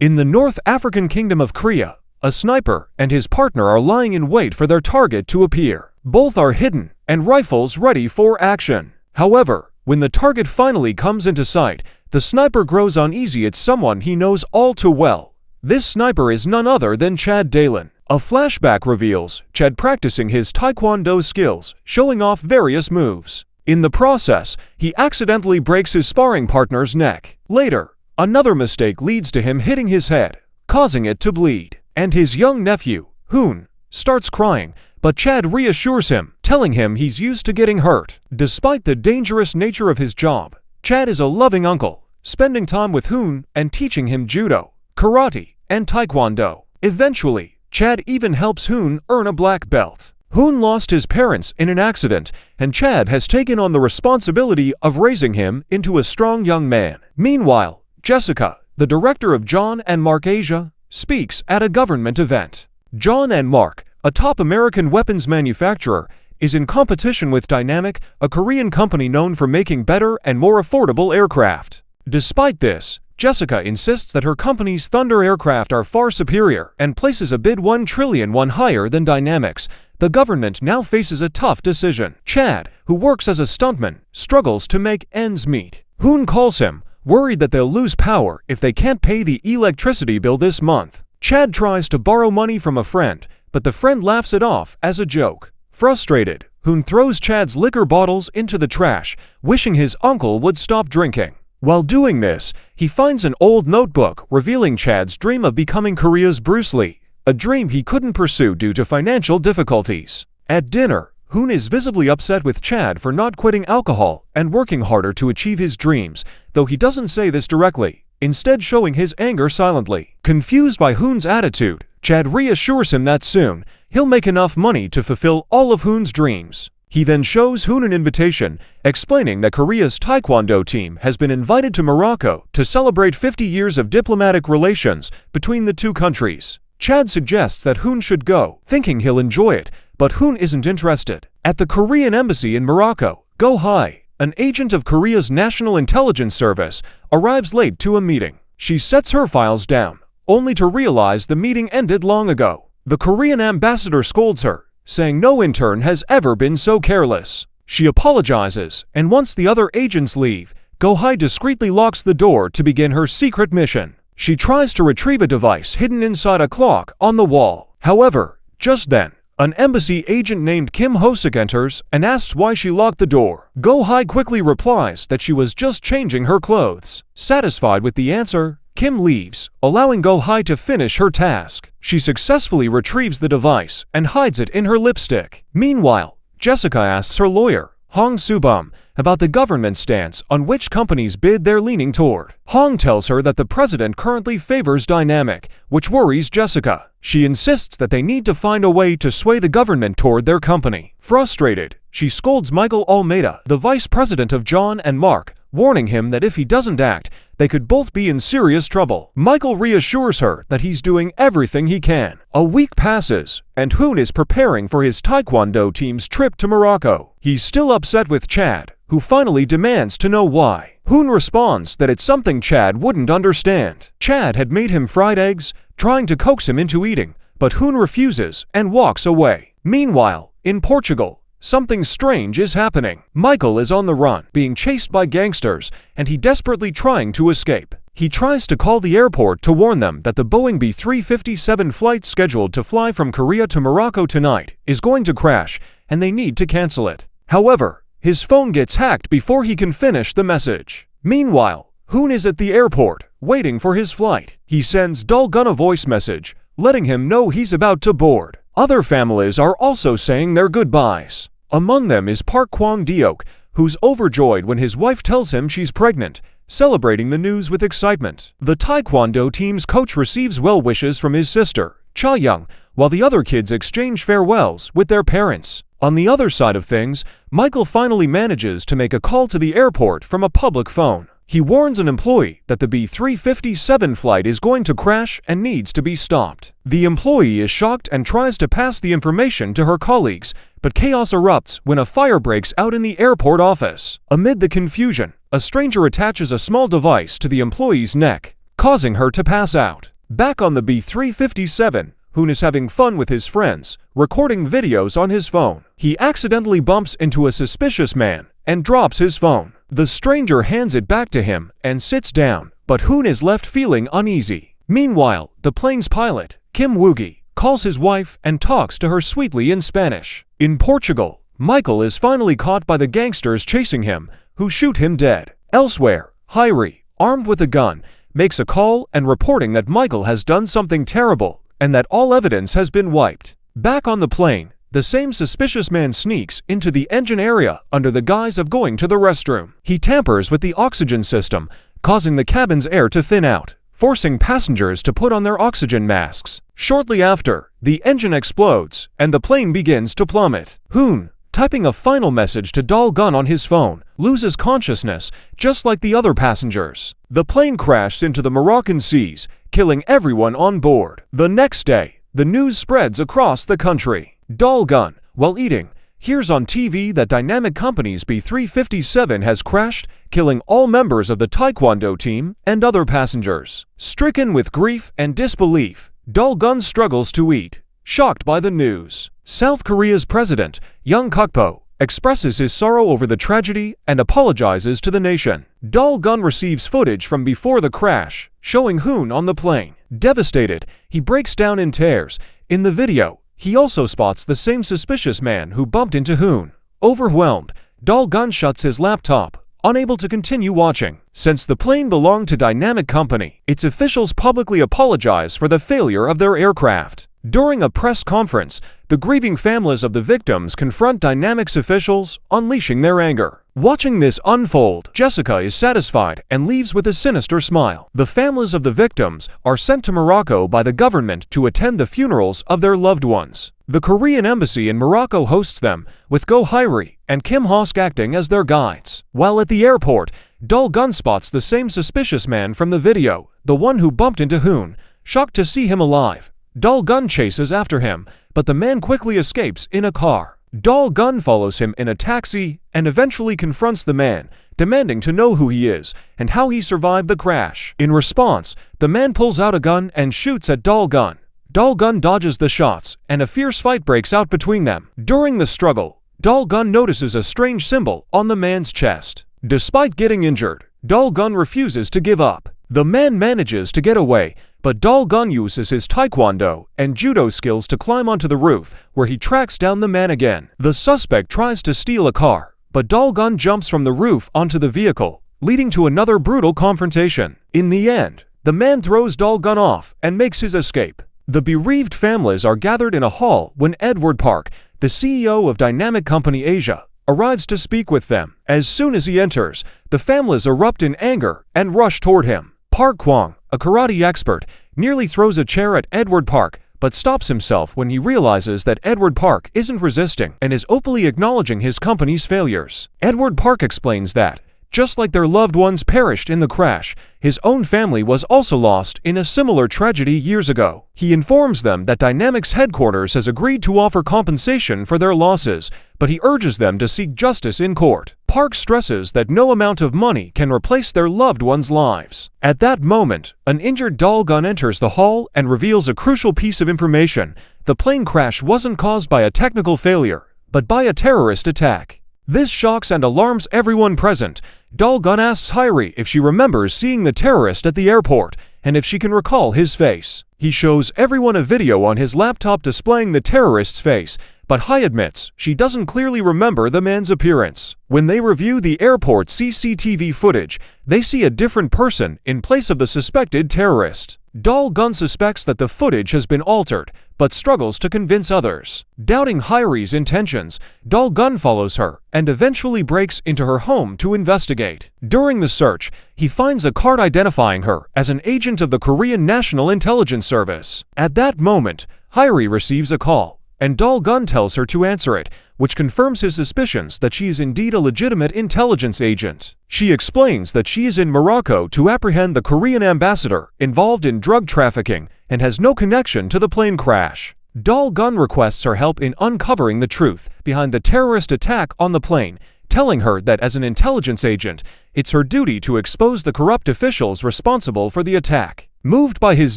In the North African kingdom of Korea, a sniper and his partner are lying in wait for their target to appear. Both are hidden and rifles ready for action. However, when the target finally comes into sight, the sniper grows uneasy at someone he knows all too well. This sniper is none other than Chad Dalen. A flashback reveals Chad practicing his taekwondo skills, showing off various moves. In the process, he accidentally breaks his sparring partner's neck. Later, another mistake leads to him hitting his head, causing it to bleed. And his young nephew, Hoon, starts crying, but Chad reassures him, telling him he's used to getting hurt. Despite the dangerous nature of his job, Chad is a loving uncle, spending time with Hoon and teaching him judo, karate, and taekwondo. Eventually, Chad even helps Hoon earn a black belt. Hoon lost his parents in an accident, and Chad has taken on the responsibility of raising him into a strong young man. Meanwhile, Jessica, the director of John and Mark Asia, speaks at a government event. John and Mark, a top American weapons manufacturer, is in competition with Dynamic, a Korean company known for making better and more affordable aircraft. Despite this, Jessica insists that her company's Thunder aircraft are far superior and places a bid $1 trillion higher than Dynamic's. The government now faces a tough decision. Chad, who works as a stuntman, struggles to make ends meet. Hoon calls him, worried that they'll lose power if they can't pay the electricity bill this month. Chad tries to borrow money from a friend, but the friend laughs it off as a joke. Frustrated, Hoon throws Chad's liquor bottles into the trash, wishing his uncle would stop drinking. While doing this, he finds an old notebook revealing Chad's dream of becoming Korea's Bruce Lee, a dream he couldn't pursue due to financial difficulties. At dinner, Hoon is visibly upset with Chad for not quitting alcohol and working harder to achieve his dreams, though he doesn't say this directly, instead showing his anger silently. Confused by Hoon's attitude, Chad reassures him that soon, he'll make enough money to fulfill all of Hoon's dreams. He then shows Hoon an invitation, explaining that Korea's Taekwondo team has been invited to Morocco to celebrate 50 years of diplomatic relations between the two countries. Chad suggests that Hoon should go, thinking he'll enjoy it, but Hoon isn't interested. At the Korean embassy in Morocco, Go Hai, an agent of Korea's National Intelligence Service, arrives late to a meeting. She sets her files down, only to realize the meeting ended long ago. The Korean ambassador scolds her, saying no intern has ever been so careless. She apologizes, and once the other agents leave, Go Hai discreetly locks the door to begin her secret mission. She tries to retrieve a device hidden inside a clock on the wall. However, just then, an embassy agent named Kim Ho-sik enters and asks why she locked the door. Go Hai quickly replies that she was just changing her clothes. Satisfied with the answer, Kim leaves, allowing Go Hai to finish her task. She successfully retrieves the device and hides it in her lipstick. Meanwhile, Jessica asks her lawyer, Hong Subum, about the government's stance on which companies bid they're leaning toward. Hong tells her that the president currently favors Dynamic, which worries Jessica. She insists that they need to find a way to sway the government toward their company. Frustrated, she scolds Michael Almeida, the vice president of John and Mark, warning him that if he doesn't act, they could both be in serious trouble. Michael reassures her that he's doing everything he can. A week passes, and Hoon is preparing for his Taekwondo team's trip to Morocco. He's still upset with Chad, who finally demands to know why. Hoon responds that it's something Chad wouldn't understand. Chad had made him fried eggs, trying to coax him into eating, but Hoon refuses and walks away. Meanwhile, in Portugal, something strange is happening. Michael is on the run, being chased by gangsters, and he desperately trying to escape. He tries to call the airport to warn them that the Boeing B-357 flight scheduled to fly from Korea to Morocco tonight is going to crash, and they need to cancel it. However, his phone gets hacked before he can finish the message. Meanwhile, Hoon is at the airport, waiting for his flight. He sends Dulgun a voice message, letting him know he's about to board. Other families are also saying their goodbyes. Among them is Park Kwang-deok, who's overjoyed when his wife tells him she's pregnant, celebrating the news with excitement. The Taekwondo team's coach receives well wishes from his sister, Cha-young, while the other kids exchange farewells with their parents. On the other side of things, Michael finally manages to make a call to the airport from a public phone. He warns an employee that the B-357 flight is going to crash and needs to be stopped. The employee is shocked and tries to pass the information to her colleagues, but chaos erupts when a fire breaks out in the airport office. Amid the confusion, a stranger attaches a small device to the employee's neck, causing her to pass out. Back on the B-357, Hoon is having fun with his friends, recording videos on his phone. He accidentally bumps into a suspicious man and drops his phone. The stranger hands it back to him and sits down, but Hoon is left feeling uneasy. Meanwhile, the plane's pilot, Kim Woogie, calls his wife and talks to her sweetly in Spanish. In Portugal, Michael is finally caught by the gangsters chasing him, who shoot him dead. Elsewhere, Hyrie, armed with a gun, makes a call and reporting that Michael has done something terrible and that all evidence has been wiped. Back on the plane, the same suspicious man sneaks into the engine area under the guise of going to the restroom. He tampers with the oxygen system, causing the cabin's air to thin out, forcing passengers to put on their oxygen masks. Shortly after, the engine explodes and the plane begins to plummet. Hoon, typing a final message to Doll Gun on his phone, loses consciousness just like the other passengers. The plane crashes into the Moroccan seas, killing everyone on board. The next day, the news spreads across the country. Doll Gun, while eating, hears on TV that Dynamic Company's B-357 has crashed, killing all members of the Taekwondo team and other passengers. Stricken with grief and disbelief, Doll Gun struggles to eat, shocked by the news. South Korea's president, Young Kuk-po, expresses his sorrow over the tragedy and apologizes to the nation. Doll Gun receives footage from before the crash, showing Hoon on the plane. Devastated, he breaks down in tears. In the video, he also spots the same suspicious man who bumped into Hoon. Overwhelmed, Doll Gun shuts his laptop, unable to continue watching. Since the plane belonged to Dynamic Company, its officials publicly apologize for the failure of their aircraft. During a press conference, the grieving families of the victims confront Dynamic's officials, unleashing their anger. Watching this unfold, Jessica is satisfied and leaves with a sinister smile. The families of the victims are sent to Morocco by the government to attend the funerals of their loved ones. The Korean embassy in Morocco hosts them, with Go Hyrie and Kim Hosk acting as their guides. While at the airport, Doll Gun spots the same suspicious man from the video, the one who bumped into Hoon. Shocked to see him alive, Doll Gun chases after him, but the man quickly escapes in a car. Doll Gun follows him in a taxi and eventually confronts the man, demanding to know who he is and how he survived the crash. In response, the man pulls out a gun and shoots at Doll Gun. Doll Gun dodges the shots, and a fierce fight breaks out between them. During the struggle, Doll Gun notices a strange symbol on the man's chest. Despite getting injured, Doll Gun refuses to give up. The man manages to get away, but Doll Gun uses his Taekwondo and Judo skills to climb onto the roof, where he tracks down the man again. The suspect tries to steal a car, but Doll Gun jumps from the roof onto the vehicle, leading to another brutal confrontation. In the end, the man throws Doll Gun off and makes his escape. The bereaved families are gathered in a hall when Edward Park, the CEO of Dynamic Company Asia, arrives to speak with them. As soon as he enters, the families erupt in anger and rush toward him. Park Kwang, a karate expert, nearly throws a chair at Edward Park, but stops himself when he realizes that Edward Park isn't resisting and is openly acknowledging his company's failures. Edward Park explains that, just like their loved ones perished in the crash, his own family was also lost in a similar tragedy years ago. He informs them that Dynamic's headquarters has agreed to offer compensation for their losses, but he urges them to seek justice in court. Park stresses that no amount of money can replace their loved ones' lives. At that moment, an injured Doll Gun enters the hall and reveals a crucial piece of information. The plane crash wasn't caused by a technical failure, but by a terrorist attack. This shocks and alarms everyone present. Doll Gun asks Hyrie if she remembers seeing the terrorist at the airport and if she can recall his face. He shows everyone a video on his laptop displaying the terrorist's face, but Hy admits she doesn't clearly remember the man's appearance. When they review the airport CCTV footage, they see a different person in place of the suspected terrorist. Doll Gun suspects that the footage has been altered, but struggles to convince others. Doubting Hyrie's intentions, Doll Gun follows her and eventually breaks into her home to investigate. During the search, he finds a card identifying her as an agent of the Korean National Intelligence Service. At that moment, Hyrie receives a call, and Doll Gun tells her to answer it, which confirms his suspicions that she is indeed a legitimate intelligence agent. She explains that she is in Morocco to apprehend the Korean ambassador involved in drug trafficking and has no connection to the plane crash. Doll Gun requests her help in uncovering the truth behind the terrorist attack on the plane, telling her that as an intelligence agent, it's her duty to expose the corrupt officials responsible for the attack. Moved by his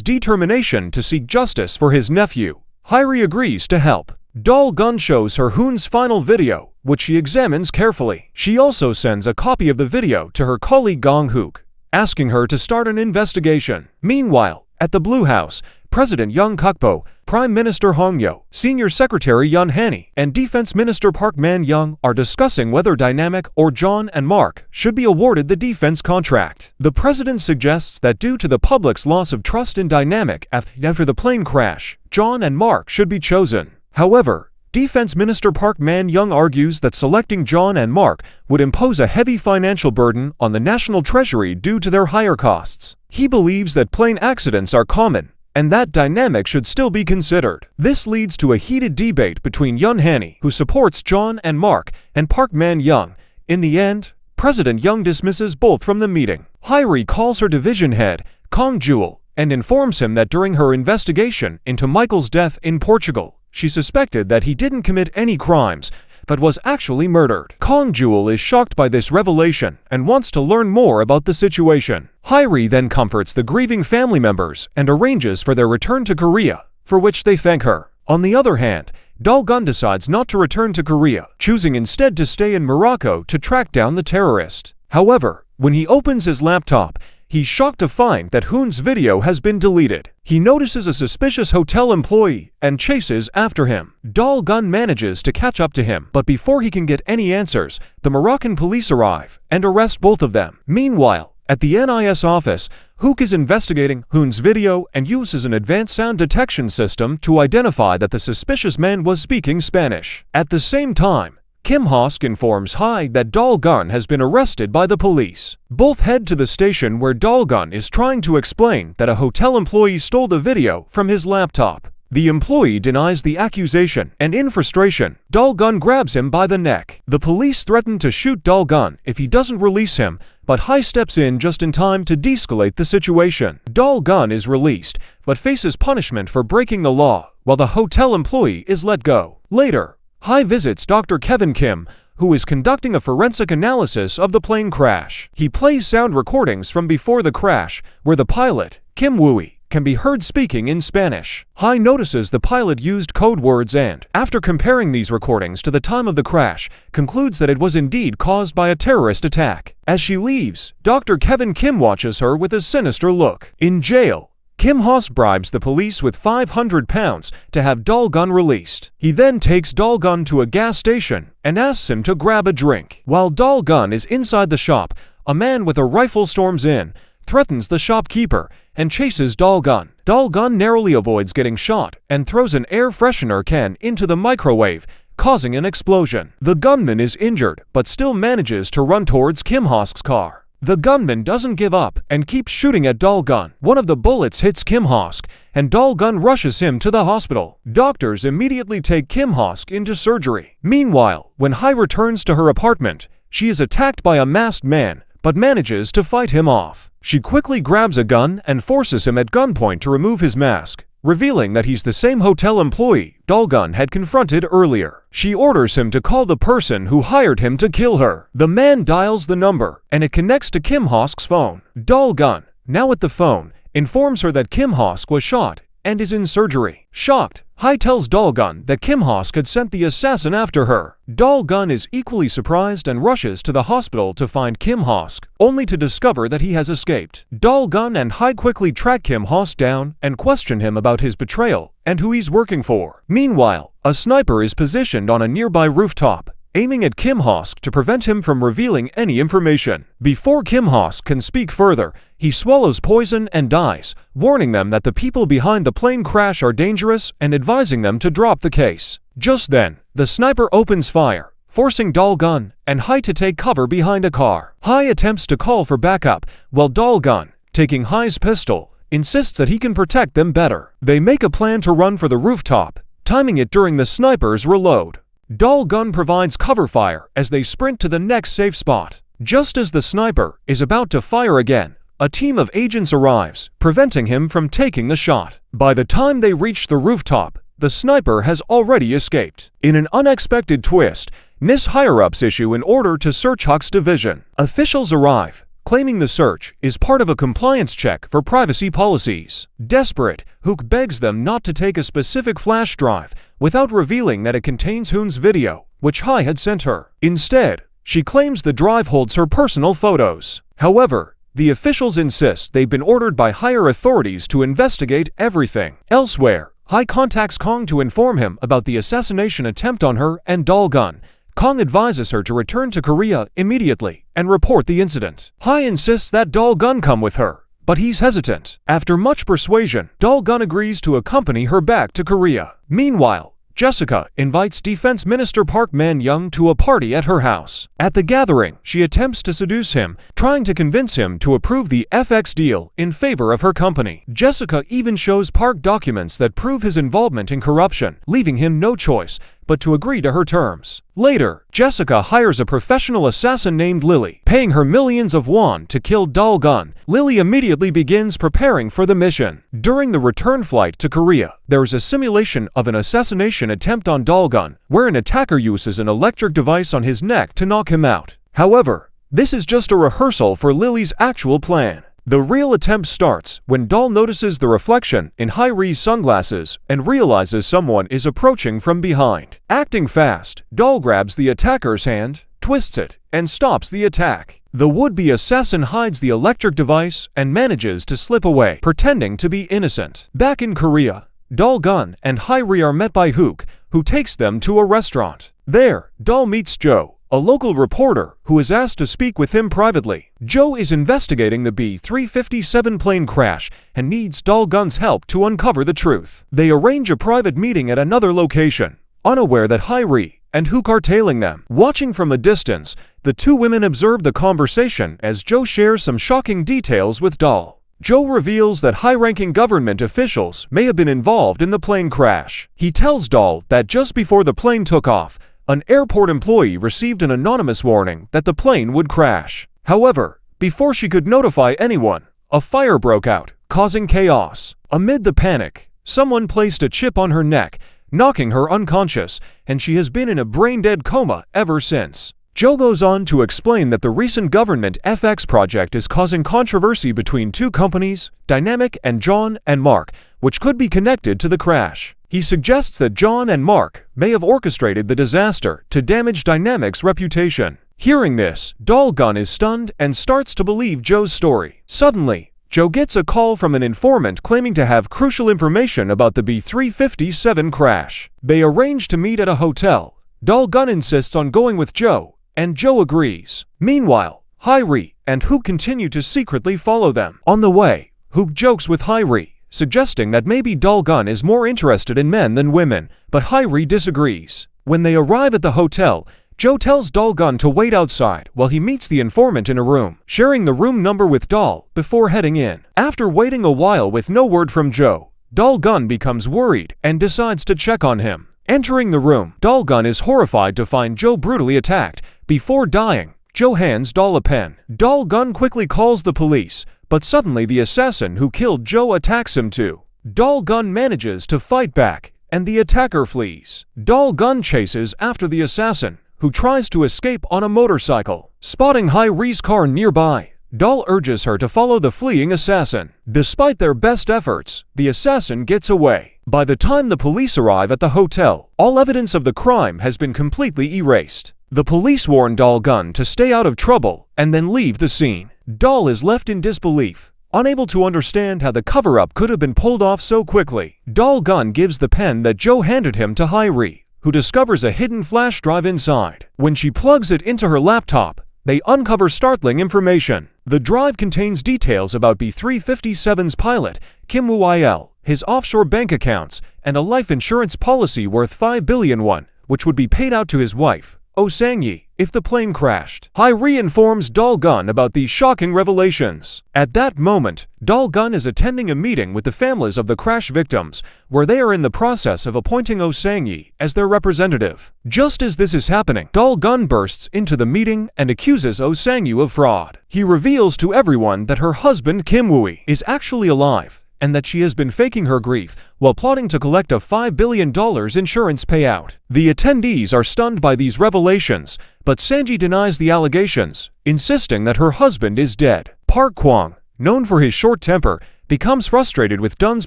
determination to seek justice for his nephew, Hyri agrees to help. Dal-gun shows her Hoon's final video, which she examines carefully. She also sends a copy of the video to her colleague Gong-hook, asking her to start an investigation. Meanwhile, at the Blue House, President Young Kukbo, Prime Minister Hong Yo, Senior Secretary Yun Hani, and Defense Minister Park Man-young are discussing whether Dynamic or John and Mark should be awarded the defense contract. The president suggests that due to the public's loss of trust in Dynamic after the plane crash, John and Mark should be chosen. However, Defense Minister Park Man-young argues that selecting John and Mark would impose a heavy financial burden on the national treasury due to their higher costs. He believes that plane accidents are common, and that Dynamic should still be considered. This leads to a heated debate between Yun Hani, who supports John and Mark, and Park Man-young. In the end, President Young dismisses both from the meeting. Hyri calls her division head, Kong Jewel, and informs him that during her investigation into Michael's death in Portugal, she suspected that he didn't commit any crimes, but was actually murdered. Kong Jewel is shocked by this revelation and wants to learn more about the situation. Hyri then comforts the grieving family members and arranges for their return to Korea, for which they thank her. On the other hand, Dal-gun decides not to return to Korea, choosing instead to stay in Morocco to track down the terrorist. However, when he opens his laptop, he's shocked to find that Hoon's video has been deleted. He notices a suspicious hotel employee and chases after him. Dal-gun manages to catch up to him, but before he can get any answers, the Moroccan police arrive and arrest both of them. Meanwhile, at the NIS office, Hook is investigating Hoon's video and uses an advanced sound detection system to identify that the suspicious man was speaking Spanish. At the same time, Kim Hosk informs Hai that Dal-gun has been arrested by the police. Both head to the station where Dal-gun is trying to explain that a hotel employee stole the video from his laptop. The employee denies the accusation, and in frustration, Dal-gun grabs him by the neck. The police threaten to shoot Dal-gun if he doesn't release him, but Hai steps in just in time to de-escalate the situation. Dal-gun is released, but faces punishment for breaking the law, while the hotel employee is let go. Later, Hai visits Dr. Kevin Kim, who is conducting a forensic analysis of the plane crash. He plays sound recordings from before the crash, where the pilot, Kim Wooey, can be heard speaking in Spanish. Hai notices the pilot used code words and, after comparing these recordings to the time of the crash, concludes that it was indeed caused by a terrorist attack. As she leaves, Dr. Kevin Kim watches her with a sinister look. In jail, Kim Hosk bribes the police with £500 to have Dal-gun released. He then takes Dal-gun to a gas station and asks him to grab a drink. While Dal-gun is inside the shop, a man with a rifle storms in, threatens the shopkeeper, and chases Dal-gun. Dal-gun narrowly avoids getting shot and throws an air freshener can into the microwave, causing an explosion. The gunman is injured but still manages to run towards Kim Hosk's car. The gunman doesn't give up and keeps shooting at Dal-gun. One of the bullets hits Kim Hosk, and Dal-gun rushes him to the hospital. Doctors immediately take Kim Hosk into surgery. Meanwhile, when Hai returns to her apartment, she is attacked by a masked man, but manages to fight him off. She quickly grabs a gun and forces him at gunpoint to remove his mask, revealing that he's the same hotel employee Dal-gun had confronted earlier. She orders him to call the person who hired him to kill her. The man dials the number, and it connects to Kim Hosk's phone. Dal-gun, now at the phone, informs her that Kim Hosk was shot and is in surgery. Shocked, Hai tells Dal-gun that Kim Hosk had sent the assassin after her. Dal-gun is equally surprised and rushes to the hospital to find Kim Hosk, only to discover that he has escaped. Dal-gun and Hai quickly track Kim Hosk down and question him about his betrayal and who he's working for. Meanwhile, a sniper is positioned on a nearby rooftop, aiming at Kim Hosk to prevent him from revealing any information. Before Kim Hosk can speak further, he swallows poison and dies, warning them that the people behind the plane crash are dangerous and advising them to drop the case. Just then, the sniper opens fire, forcing Dal-gun and Hai to take cover behind a car. Hai attempts to call for backup, while Dal-gun, taking Hai's pistol, insists that he can protect them better. They make a plan to run for the rooftop, timing it during the sniper's reload. Dal-gun provides cover fire as they sprint to the next safe spot. Just as the sniper is about to fire again, a team of agents arrives, preventing him from taking the shot. By the time they reach the rooftop, the sniper has already escaped. In an unexpected twist, NIS higher-ups issue an order to search Huck's division. Officials arrive, claiming the search is part of a compliance check for privacy policies. Desperate, Hook begs them not to take a specific flash drive without revealing that it contains Hoon's video, which Hai had sent her. Instead, she claims the drive holds her personal photos. However, the officials insist they've been ordered by higher authorities to investigate everything. Elsewhere, Hai contacts Kong to inform him about the assassination attempt on her and Dal-gun. Kong advises her to return to Korea immediately and report the incident. Hai insists that Dal-gun come with her, but he's hesitant. After much persuasion, Dal-gun agrees to accompany her back to Korea. Meanwhile, Jessica invites Defense Minister Park Man-young to a party at her house. At the gathering, she attempts to seduce him, trying to convince him to approve the FX deal in favor of her company. Jessica even shows Park documents that prove his involvement in corruption, leaving him no choice but to agree to her terms. Later, Jessica hires a professional assassin named Lily, paying her millions of won to kill Dal-gun. Lily immediately begins preparing for the mission. During the return flight to Korea, there is a simulation of an assassination attempt on Dal-gun, where an attacker uses an electric device on his neck to knock him out. However, this is just a rehearsal for Lily's actual plan. The real attempt starts when Dal notices the reflection in Hai-Ri's sunglasses and realizes someone is approaching from behind. Acting fast, Dal grabs the attacker's hand, twists it, and stops the attack. The would-be assassin hides the electric device and manages to slip away, pretending to be innocent. Back in Korea, Dal-gun and Hai-Ri are met by Hook, who takes them to a restaurant. There, Dal meets Joe, a local reporter who is asked to speak with him privately. Joe is investigating the B-357 plane crash and needs Dal-gun's help to uncover the truth. They arrange a private meeting at another location, unaware that Hai-Ri and Hook are tailing them. Watching from a distance, the two women observe the conversation as Joe shares some shocking details with Dal. Joe reveals that high-ranking government officials may have been involved in the plane crash. He tells Dal that just before the plane took off, an airport employee received an anonymous warning that the plane would crash. However, before she could notify anyone, a fire broke out, causing chaos. Amid the panic, someone placed a chip on her neck, knocking her unconscious, and she has been in a brain-dead coma ever since. Joe goes on to explain that the recent government FX project is causing controversy between two companies, Dynamic and John and Mark, which could be connected to the crash. He suggests that John and Mark may have orchestrated the disaster to damage Dynamic's reputation. Hearing this, Dal-gun is stunned and starts to believe Joe's story. Suddenly, Joe gets a call from an informant claiming to have crucial information about the B-357 crash. They arrange to meet at a hotel. Dal-gun insists on going with Joe, and Joe agrees. Meanwhile, Hai-Ri and Hook continue to secretly follow them. On the way, Hook jokes with Hai-Ri, suggesting that maybe Dal-gun is more interested in men than women, but Hai-Ri disagrees. When they arrive at the hotel, Joe tells Dal-gun to wait outside while he meets the informant in a room, sharing the room number with Dal before heading in. After waiting a while with no word from Joe, Dal-gun becomes worried and decides to check on him. Entering the room, Dal-gun is horrified to find Joe brutally attacked. Before dying, Joe hands Dal a pen. Dal-gun quickly calls the police, but suddenly the assassin who killed Joe attacks him too. Dal-gun manages to fight back, and the attacker flees. Dal-gun chases after the assassin, who tries to escape on a motorcycle. Spotting Hai-Ri's car nearby, Dal urges her to follow the fleeing assassin. Despite their best efforts, the assassin gets away. By the time the police arrive at the hotel, all evidence of the crime has been completely erased. The police warn Dal-gun to stay out of trouble and then leave the scene. Dal is left in disbelief, unable to understand how the cover-up could have been pulled off so quickly. Dal-gun gives the pen that Joe handed him to Hai-Ri, who discovers a hidden flash drive inside. When she plugs it into her laptop, they uncover startling information. The drive contains details about B-357's pilot, Kim Woo-il, his offshore bank accounts, and a life insurance policy worth 5 billion won, which would be paid out to his wife, Oh Sang-yi, if the plane crashed. Hai-Ri informs Dal-gun about these shocking revelations. At that moment, Dal-gun is attending a meeting with the families of the crash victims, where they are in the process of appointing Oh Sang-yi as their representative. Just as this is happening, Dal-gun bursts into the meeting and accuses Oh Sang-yi of fraud. He reveals to everyone that her husband Kim Woo is actually alive, and that she has been faking her grief while plotting to collect a $5 billion insurance payout. The attendees are stunned by these revelations, but Sanji denies the allegations, insisting that her husband is dead. Park Kwang, known for his short temper, becomes frustrated with Dun's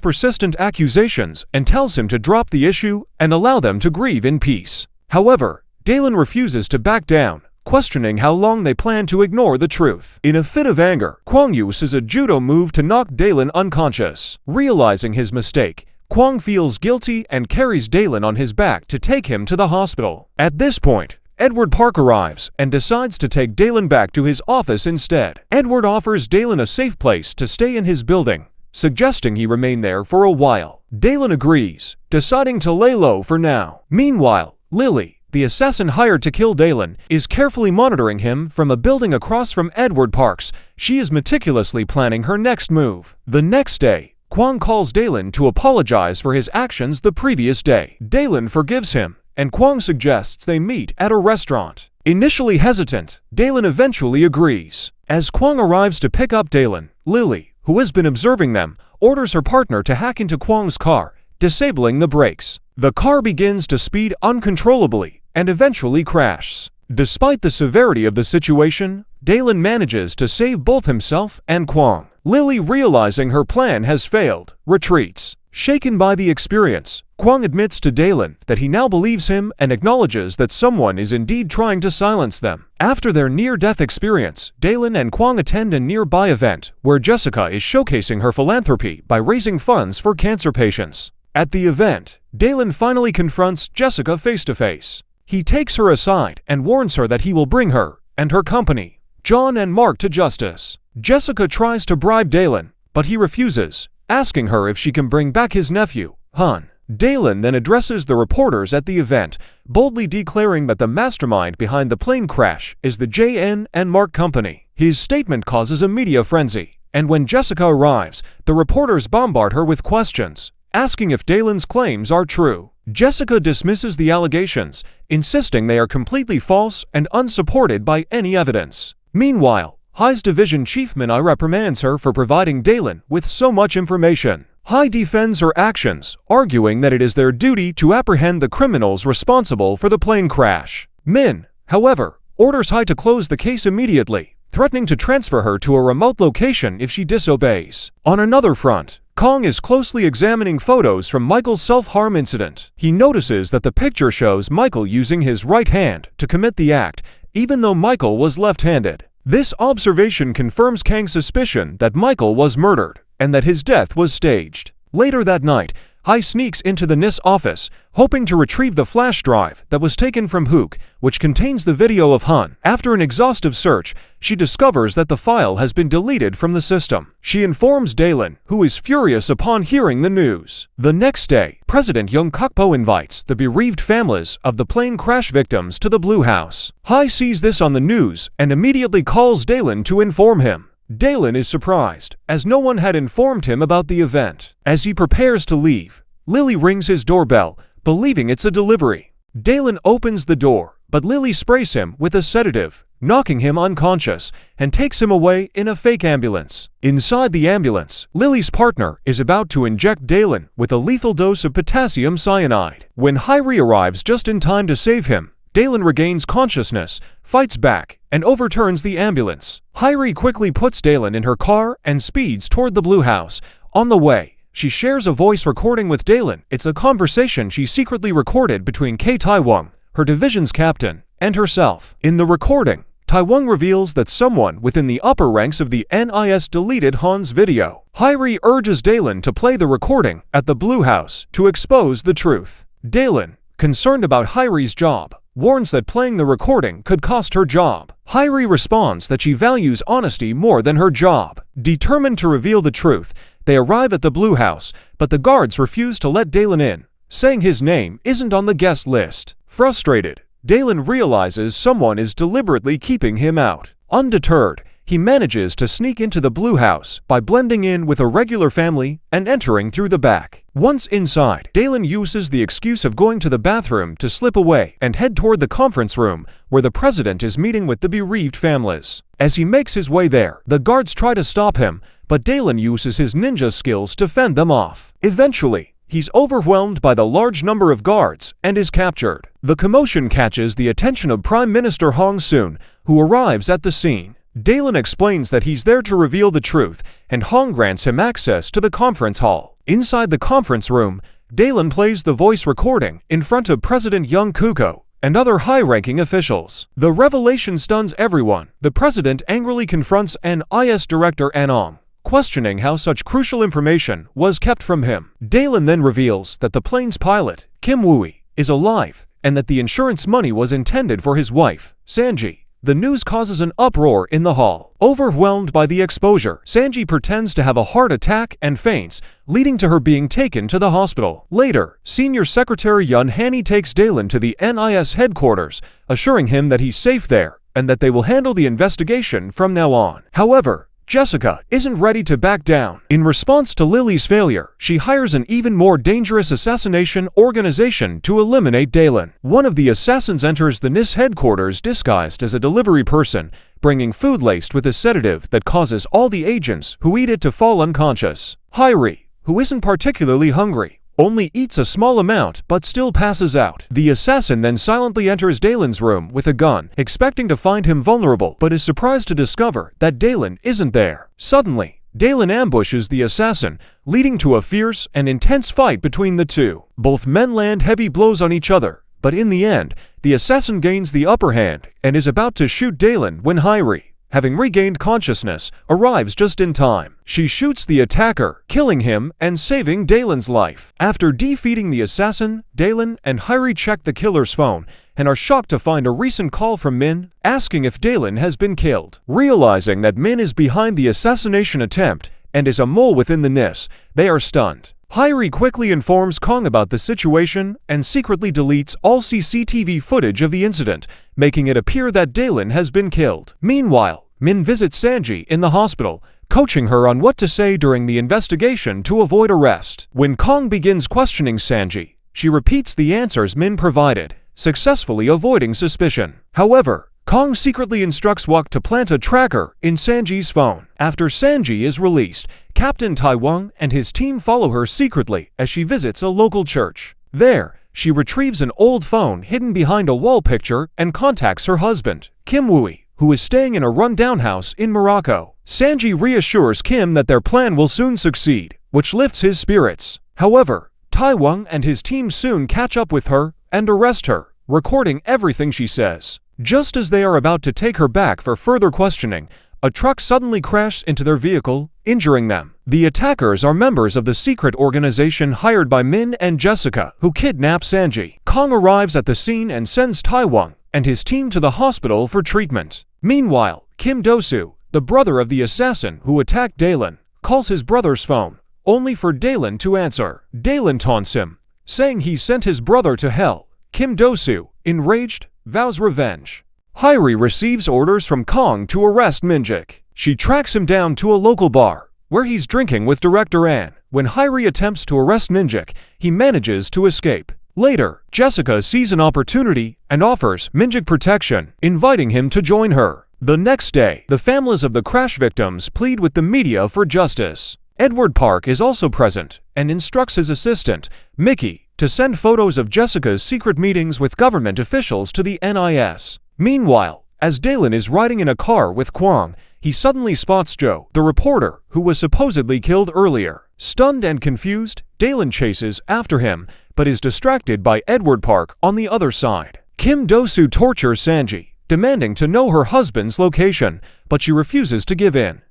persistent accusations and tells him to drop the issue and allow them to grieve in peace. However, Dalen refuses to back down, questioning how long they plan to ignore the truth. In a fit of anger, Kwang uses a judo move to knock Dalen unconscious. Realizing his mistake, Kwang feels guilty and carries Dalen on his back to take him to the hospital. At this point, Edward Park arrives and decides to take Dalen back to his office instead. Edward offers Dalen a safe place to stay in his building, suggesting he remain there for a while. Dalen agrees, deciding to lay low for now. Meanwhile, Lily, the assassin hired to kill Dalen, is carefully monitoring him from a building across from Edward Park's. She is meticulously planning her next move. The next day, Kwang calls Dalen to apologize for his actions the previous day. Dalen forgives him, and Kwang suggests they meet at a restaurant. Initially hesitant, Dalen eventually agrees. As Kwang arrives to pick up Dalen, Lily, who has been observing them, orders her partner to hack into Kwang's car, disabling the brakes. The car begins to speed uncontrollably and eventually crashes. Despite the severity of the situation, Dalen manages to save both himself and Kwang. Lily, realizing her plan has failed, retreats. Shaken by the experience, Kwang admits to Dalen that he now believes him and acknowledges that someone is indeed trying to silence them. After their near-death experience, Dalen and Kwang attend a nearby event where Jessica is showcasing her philanthropy by raising funds for cancer patients. At the event, Dalen finally confronts Jessica face-to-face. He takes her aside and warns her that he will bring her and her company, John and Mark, to justice. Jessica tries to bribe Dalen, but he refuses, asking her if she can bring back his nephew, Han. Dalen then addresses the reporters at the event, boldly declaring that the mastermind behind the plane crash is the JN and Mark company. His statement causes a media frenzy, and when Jessica arrives, the reporters bombard her with questions, asking if Dalen's claims are true. Jessica dismisses the allegations, insisting they are completely false and unsupported by any evidence. Meanwhile, High's division chief Minai reprimands her for providing Dalen with so much information. High defends her actions, arguing that it is their duty to apprehend the criminals responsible for the plane crash. Min, however, orders High to close the case immediately, threatening to transfer her to a remote location if she disobeys. On another front, Kong is closely examining photos from Michael's self-harm incident. He notices that the picture shows Michael using his right hand to commit the act, even though Michael was left-handed. This observation confirms Kang's suspicion that Michael was murdered and that his death was staged. Later that night, Hai sneaks into the NIS office, hoping to retrieve the flash drive that was taken from Hook, which contains the video of Han. After an exhaustive search, she discovers that the file has been deleted from the system. She informs Dalen, who is furious upon hearing the news. The next day, President Young Kukpo invites the bereaved families of the plane crash victims to the Blue House. Hai sees this on the news and immediately calls Dalen to inform him. Dalen is surprised, as no one had informed him about the event. As he prepares to leave, Lily rings his doorbell, believing it's a delivery. Dalen opens the door, but Lily sprays him with a sedative, knocking him unconscious, and takes him away in a fake ambulance. Inside the ambulance, Lily's partner is about to inject Dalen with a lethal dose of potassium cyanide. When Hyrie arrives just in time to save him, Dalen regains consciousness, fights back, and overturns the ambulance. Hyrie quickly puts Dalen in her car and speeds toward the Blue House. On the way, she shares a voice recording with Dalen. It's a conversation she secretly recorded between K. Taiwang, her division's captain, and herself. In the recording, Taiwang reveals that someone within the upper ranks of the NIS deleted Han's video. Hyrie urges Dalen to play the recording at the Blue House to expose the truth. Dalen, concerned about Hyrie's job, warns that playing the recording could cost her job. Hyrie responds that she values honesty more than her job. Determined to reveal the truth, they arrive at the Blue House, but the guards refuse to let Dalen in, saying his name isn't on the guest list. Frustrated, Dalen realizes someone is deliberately keeping him out. Undeterred, he manages to sneak into the Blue House by blending in with a regular family and entering through the back. Once inside, Dalen uses the excuse of going to the bathroom to slip away and head toward the conference room where the president is meeting with the bereaved families. As he makes his way there, the guards try to stop him, but Dalen uses his ninja skills to fend them off. Eventually, he's overwhelmed by the large number of guards and is captured. The commotion catches the attention of Prime Minister Hong Soon, who arrives at the scene. Dalen explains that he's there to reveal the truth, and Hong grants him access to the conference hall. Inside the conference room, Dalen plays the voice recording in front of President Young Kuko and other high-ranking officials. The revelation stuns everyone. The president angrily confronts NIS director Anong, questioning how such crucial information was kept from him. Dalen then reveals that the plane's pilot, Kim Woo-hee, is alive and that the insurance money was intended for his wife, Sanji. The news causes an uproar in the hall. Overwhelmed by the exposure, Sanji pretends to have a heart attack and faints, leading to her being taken to the hospital. Later, Senior Secretary Yun Hanni takes Dalen to the NIS headquarters, assuring him that he's safe there and that they will handle the investigation from now on. However, Jessica isn't ready to back down. In response to Lily's failure, she hires an even more dangerous assassination organization to eliminate Dalen. One of the assassins enters the NIS headquarters disguised as a delivery person, bringing food laced with a sedative that causes all the agents who eat it to fall unconscious. Hyri, who isn't particularly hungry, only eats a small amount but still passes out. The assassin then silently enters Dalen's room with a gun, expecting to find him vulnerable, but is surprised to discover that Dalen isn't there. Suddenly, Dalen ambushes the assassin, leading to a fierce and intense fight between the two. Both men land heavy blows on each other, but in the end, the assassin gains the upper hand and is about to shoot Dalen when Hyri, having regained consciousness, arrives just in time. She shoots the attacker, killing him and saving Dalen's life. After defeating the assassin, Dalen and Hyri check the killer's phone and are shocked to find a recent call from Min, asking if Dalen has been killed. Realizing that Min is behind the assassination attempt and is a mole within the NIS, they are stunned. Hyri quickly informs Kong about the situation and secretly deletes all CCTV footage of the incident, making it appear that Dalen has been killed. Meanwhile, Min visits Sanji in the hospital, coaching her on what to say during the investigation to avoid arrest. When Kong begins questioning Sanji, she repeats the answers Min provided, successfully avoiding suspicion. However, Kong secretly instructs Wok to plant a tracker in Sanji's phone. After Sanji is released, Captain Taiwang and his team follow her secretly as she visits a local church. There, she retrieves an old phone hidden behind a wall picture and contacts her husband, Kim Woo-hee, who is staying in a run-down house in Morocco. Sanji reassures Kim that their plan will soon succeed, which lifts his spirits. However, Taiwang and his team soon catch up with her and arrest her, recording everything she says. Just as they are about to take her back for further questioning, a truck suddenly crashes into their vehicle, injuring them. The attackers are members of the secret organization hired by Min and Jessica, who kidnap Sanji. Kong arrives at the scene and sends Taiwang and his team to the hospital for treatment. Meanwhile, Kim Do-soo, the brother of the assassin who attacked Dalen, calls his brother's phone, only for Dalen to answer. Dalen taunts him, saying he sent his brother to hell. Kim Do-soo, enraged, vows revenge. Hyri receives orders from Kong to arrest Minjik. She tracks him down to a local bar, where he's drinking with Director An. When Hyri attempts to arrest Minjik, he manages to escape. Later, Jessica sees an opportunity and offers Minjik protection, inviting him to join her. The next day, the families of the crash victims plead with the media for justice. Edward Park is also present and instructs his assistant, Mickey, to send photos of Jessica's secret meetings with government officials to the NIS. Meanwhile, as Dalen is riding in a car with Kwang, he suddenly spots Joe, the reporter who was supposedly killed earlier. Stunned and confused, Dalen chases after him, but is distracted by Edward Park on the other side. Kim Do-soo tortures Sanji, demanding to know her husband's location, but she refuses to give in.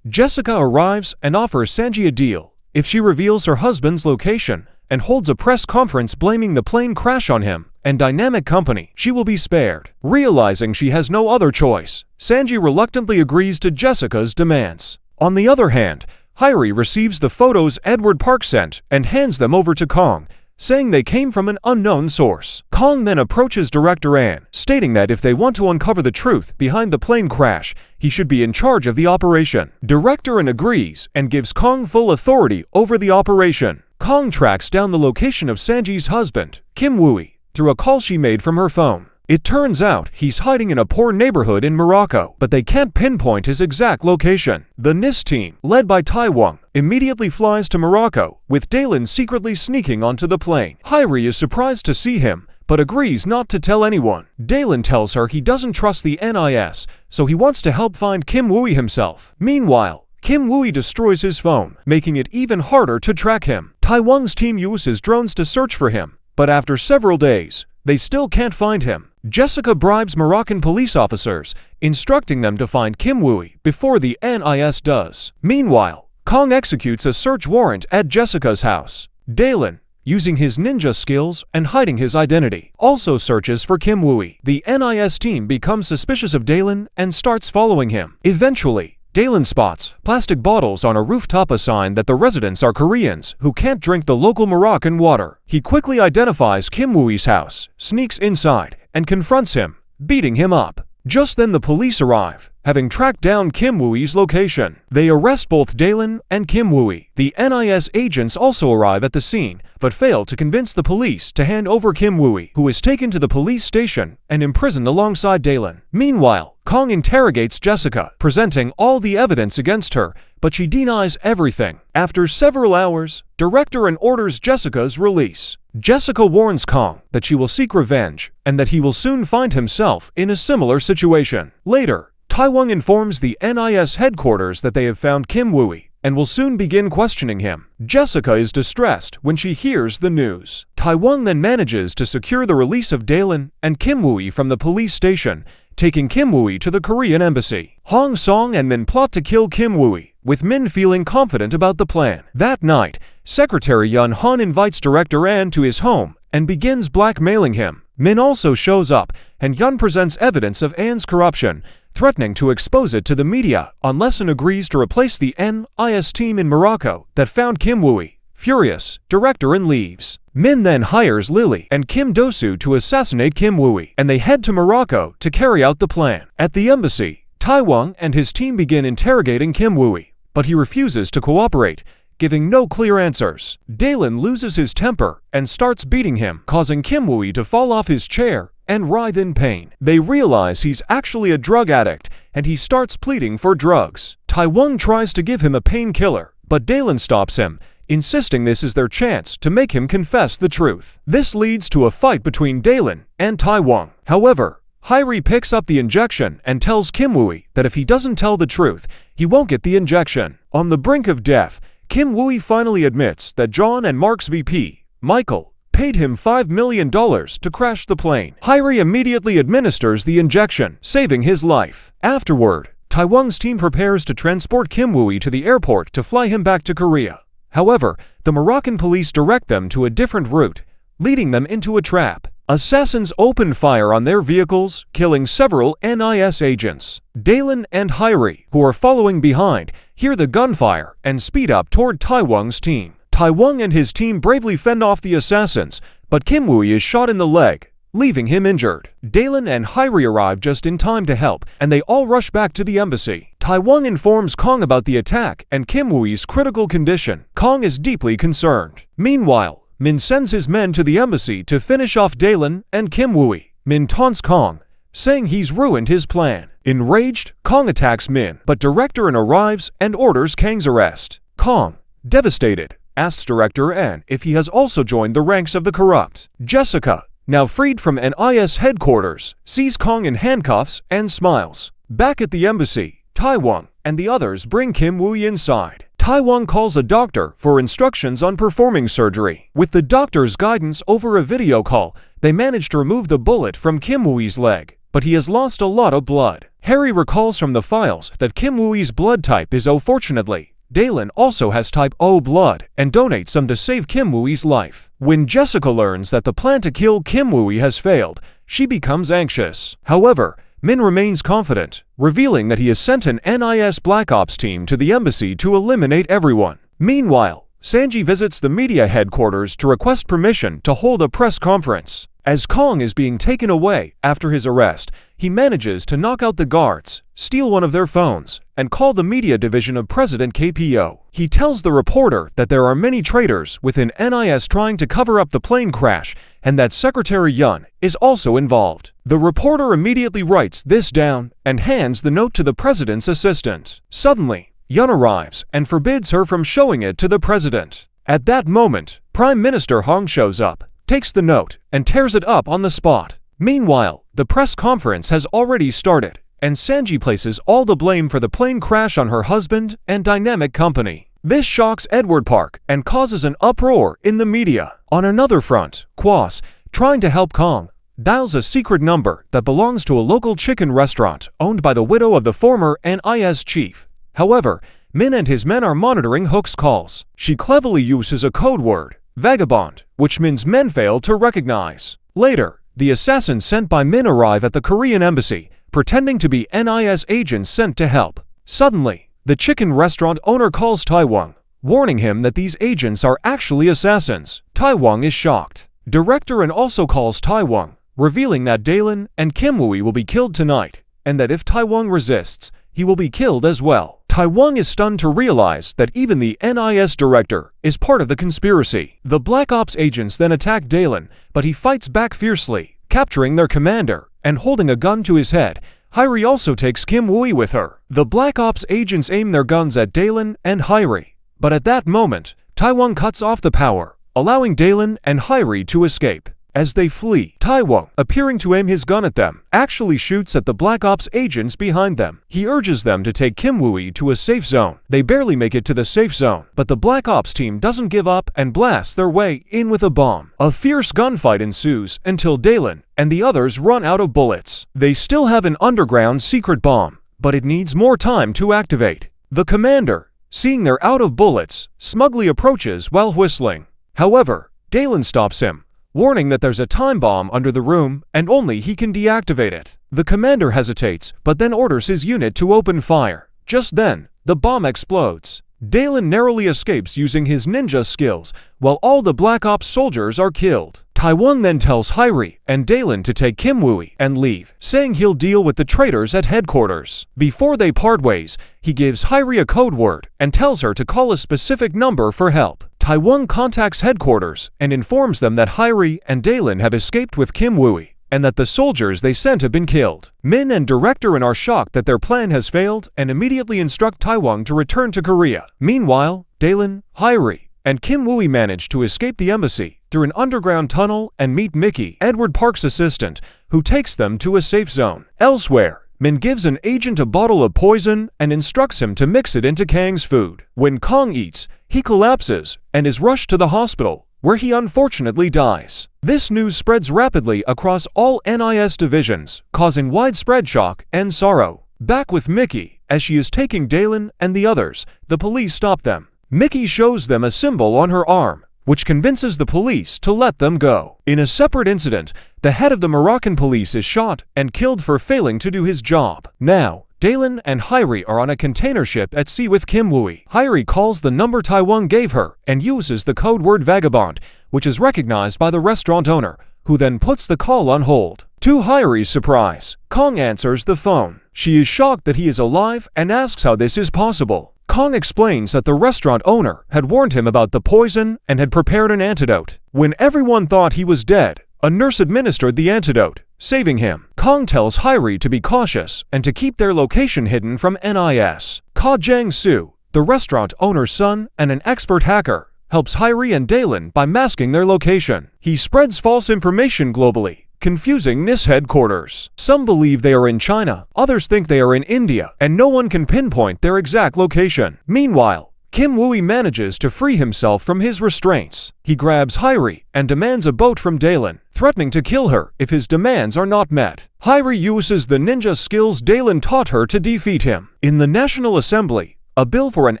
Jessica arrives and offers Sanji a deal if she reveals her husband's location and holds a press conference blaming the plane crash on him and Dynamic Company. She will be spared. Realizing she has no other choice, Sanji reluctantly agrees to Jessica's demands. On the other hand, Hyri receives the photos Edward Park sent and hands them over to Kong, saying they came from an unknown source. Kong then approaches Director An, stating that if they want to uncover the truth behind the plane crash, he should be in charge of the operation. Director An agrees and gives Kong full authority over the operation. Kong tracks down the location of Sanji's husband, Kim Woo-hee, through a call she made from her phone. It turns out he's hiding in a poor neighborhood in Morocco, but they can't pinpoint his exact location. The NIS team, led by Taiwan, immediately flies to Morocco, with Dalen secretly sneaking onto the plane. Hyri is surprised to see him, but agrees not to tell anyone. Dalen tells her he doesn't trust the NIS, so he wants to help find Kim Wooey himself. Meanwhile, Kim Wooey destroys his phone, making it even harder to track him. Taiwan's team uses drones to search for him, but after several days, they still can't find him. Jessica bribes Moroccan police officers, instructing them to find Kim Wooey before the NIS does. Meanwhile, Kong executes a search warrant at Jessica's house. Dalen, using his ninja skills and hiding his identity, also searches for Kim Wooey. The NIS team becomes suspicious of Dalen and starts following him. Eventually, Dalen spots plastic bottles on a rooftop, a sign that the residents are Koreans who can't drink the local Moroccan water. He quickly identifies Kim Wooey's house, sneaks inside, and confronts him, beating him up. Just then the police arrive, having tracked down Kim Wooey's location. They arrest both Dalen and Kim Wooey. The NIS agents also arrive at the scene, but fail to convince the police to hand over Kim Wooey, who is taken to the police station and imprisoned alongside Dalen. Meanwhile, Kong interrogates Jessica, presenting all the evidence against her, but she denies everything. After several hours, Director orders Jessica's release. Jessica warns Kong that she will seek revenge and that he will soon find himself in a similar situation. Later, Taiwan informs the NIS headquarters that they have found Kim Wooey and will soon begin questioning him. Jessica is distressed when she hears the news. Taiwan then manages to secure the release of Dalen and Kim Wooey from the police station, taking Kim Wooey to the Korean embassy. Hong Song and Min plot to kill Kim Wooey, with Min feeling confident about the plan. That night, Secretary Yun Han invites Director An to his home and begins blackmailing him. Min also shows up, and Yun presents evidence of An's corruption, threatening to expose it to the media unless An agrees to replace the NIS team in Morocco that found Kim Wooey. Furious, Director An leaves. Min then hires Lily and Kim Do-soo to assassinate Kim Wooey, and they head to Morocco to carry out the plan. At the embassy, Taiwan and his team begin interrogating Kim Wooey, but he refuses to cooperate, giving no clear answers. Dalen loses his temper and starts beating him, causing Kim Wooey to fall off his chair and writhe in pain. They realize he's actually a drug addict, and he starts pleading for drugs. Taiwan tries to give him a painkiller, but Dalen stops him, insisting this is their chance to make him confess the truth. This leads to a fight between Dalen and Taiwan. However, Hyri picks up the injection and tells Kim Wooey that if he doesn't tell the truth, he won't get the injection. On the brink of death, Kim Wooey finally admits that John and Mark's VP, Michael, paid him $5 million to crash the plane. Hyri immediately administers the injection, saving his life. Afterward, Taiwan's team prepares to transport Kim Wooey to the airport to fly him back to Korea. However, the Moroccan police direct them to a different route, leading them into a trap. Assassins open fire on their vehicles, killing several NIS agents. Dalen and Hyri, who are following behind, hear the gunfire and speed up toward Taiwan's team. Taiwan and his team bravely fend off the assassins, but Kim Wooey is shot in the leg, leaving him injured. Dalen and Hyri arrive just in time to help, and they all rush back to the embassy. Taiwan informs Kong about the attack and Kim Wooey's critical condition. Kong is deeply concerned. Meanwhile, Min sends his men to the embassy to finish off Dalen and Kim Wooey. Min taunts Kong, saying he's ruined his plan. Enraged, Kong attacks Min, but Director An arrives and orders Kang's arrest. Kong, devastated, asks Director An if he has also joined the ranks of the corrupt. Jessica, now freed from NIS headquarters, sees Kong in handcuffs and smiles. Back at the embassy, Taiwan and the others bring Kim Wooey inside. Taiwan calls a doctor for instructions on performing surgery. With the doctor's guidance over a video call, they manage to remove the bullet from Kim Wooey's leg, but he has lost a lot of blood. Harry recalls from the files that Kim Wooey's blood type is O. Fortunately, Dalen also has type O blood and donates some to save Kim Wooey's life. When Jessica learns that the plan to kill Kim Wooey has failed, she becomes anxious. However, Min remains confident, revealing that he has sent an NIS Black Ops team to the embassy to eliminate everyone. Meanwhile, Sanji visits the media headquarters to request permission to hold a press conference. As Kong is being taken away after his arrest, he manages to knock out the guards, steal one of their phones, and call the media division of President KPO. He tells the reporter that there are many traitors within NIS trying to cover up the plane crash and that Secretary Yun is also involved. The reporter immediately writes this down and hands the note to the president's assistant. Suddenly, Yun arrives and forbids her from showing it to the president. At that moment, Prime Minister Hong shows up, takes the note, and tears it up on the spot. Meanwhile, the press conference has already started, and Sanji places all the blame for the plane crash on her husband and dynamic company. This shocks Edward Park and causes an uproar in the media. On another front, Quas, trying to help Kong, dials a secret number that belongs to a local chicken restaurant owned by the widow of the former NIS chief. However, Min and his men are monitoring Hook's calls. She cleverly uses a code word, vagabond, which Min's men fail to recognize. Later, the assassins sent by Min arrive at the Korean embassy, pretending to be NIS agents sent to help. Suddenly, the chicken restaurant owner calls Taiwang, warning him that these agents are actually assassins. Taiwang is shocked. Director and also calls Taiwang, revealing that Dalen and Kim Woo will be killed tonight, and that if Taiwang resists, he will be killed as well. Taiwang is stunned to realize that even the NIS director is part of the conspiracy. The Black Ops agents then attack Dalen, but he fights back fiercely, capturing their commander and holding a gun to his head. Hyri also takes Kim Woo with her. The Black Ops agents aim their guns at Dalen and Hyri, but at that moment, Taiwang cuts off the power, allowing Dalen and Hyri to escape. As they flee, Taiwang, appearing to aim his gun at them, actually shoots at the Black Ops agents behind them. He urges them to take Kim Woo to a safe zone. They barely make it to the safe zone, but the Black Ops team doesn't give up and blasts their way in with a bomb. A fierce gunfight ensues until Dalen and the others run out of bullets. They still have an underground secret bomb, but it needs more time to activate. The commander, seeing they're out of bullets, smugly approaches while whistling. However, Dalen stops him, warning that there's a time bomb under the room and only he can deactivate it. The commander hesitates, but then orders his unit to open fire. Just then, the bomb explodes. Dalen narrowly escapes using his ninja skills, while all the Black Ops soldiers are killed. Taiwang then tells Hyri and Dalen to take Kim Woo and leave, saying he'll deal with the traitors at headquarters. Before they part ways, he gives Hyri a code word and tells her to call a specific number for help. Taiwang contacts headquarters and informs them that Hyri and Dalen have escaped with Kim Woo and that the soldiers they sent have been killed. Min and Director are shocked that their plan has failed and immediately instruct Taiwang to return to Korea. Meanwhile, Dalen, Hyri, and Kim Woo manage to escape the embassy through an underground tunnel and meet Mickey, Edward Park's assistant, who takes them to a safe zone. Elsewhere, Min gives an agent a bottle of poison and instructs him to mix it into Kang's food. When Kong eats, he collapses and is rushed to the hospital, where he unfortunately dies. This news spreads rapidly across all NIS divisions, causing widespread shock and sorrow. Back with Mickey, as she is taking Dalen and the others, the police stop them. Mickey shows them a symbol on her arm, which convinces the police to let them go. In a separate incident, the head of the Moroccan police is shot and killed for failing to do his job. Now, Dalen and Hyri are on a container ship at sea with Kim Woo. Hyri calls the number Taiwang gave her and uses the code word vagabond, which is recognized by the restaurant owner, who then puts the call on hold. To Hyri's surprise, Kong answers the phone. She is shocked that he is alive and asks how this is possible. Kong explains that the restaurant owner had warned him about the poison and had prepared an antidote. When everyone thought he was dead, a nurse administered the antidote, saving him. Kong tells Hyri to be cautious and to keep their location hidden from NIS. Ka Jang-soo, the restaurant owner's son and an expert hacker, helps Hyri and Dalen by masking their location. He spreads false information globally, confusing NIS headquarters. Some believe they are in China, others think they are in India, and no one can pinpoint their exact location. Meanwhile, Kim Woo manages to free himself from his restraints. He grabs Hyri and demands a boat from Dalen, threatening to kill her if his demands are not met. Hyri uses the ninja skills Dalen taught her to defeat him. In the National Assembly, a bill for an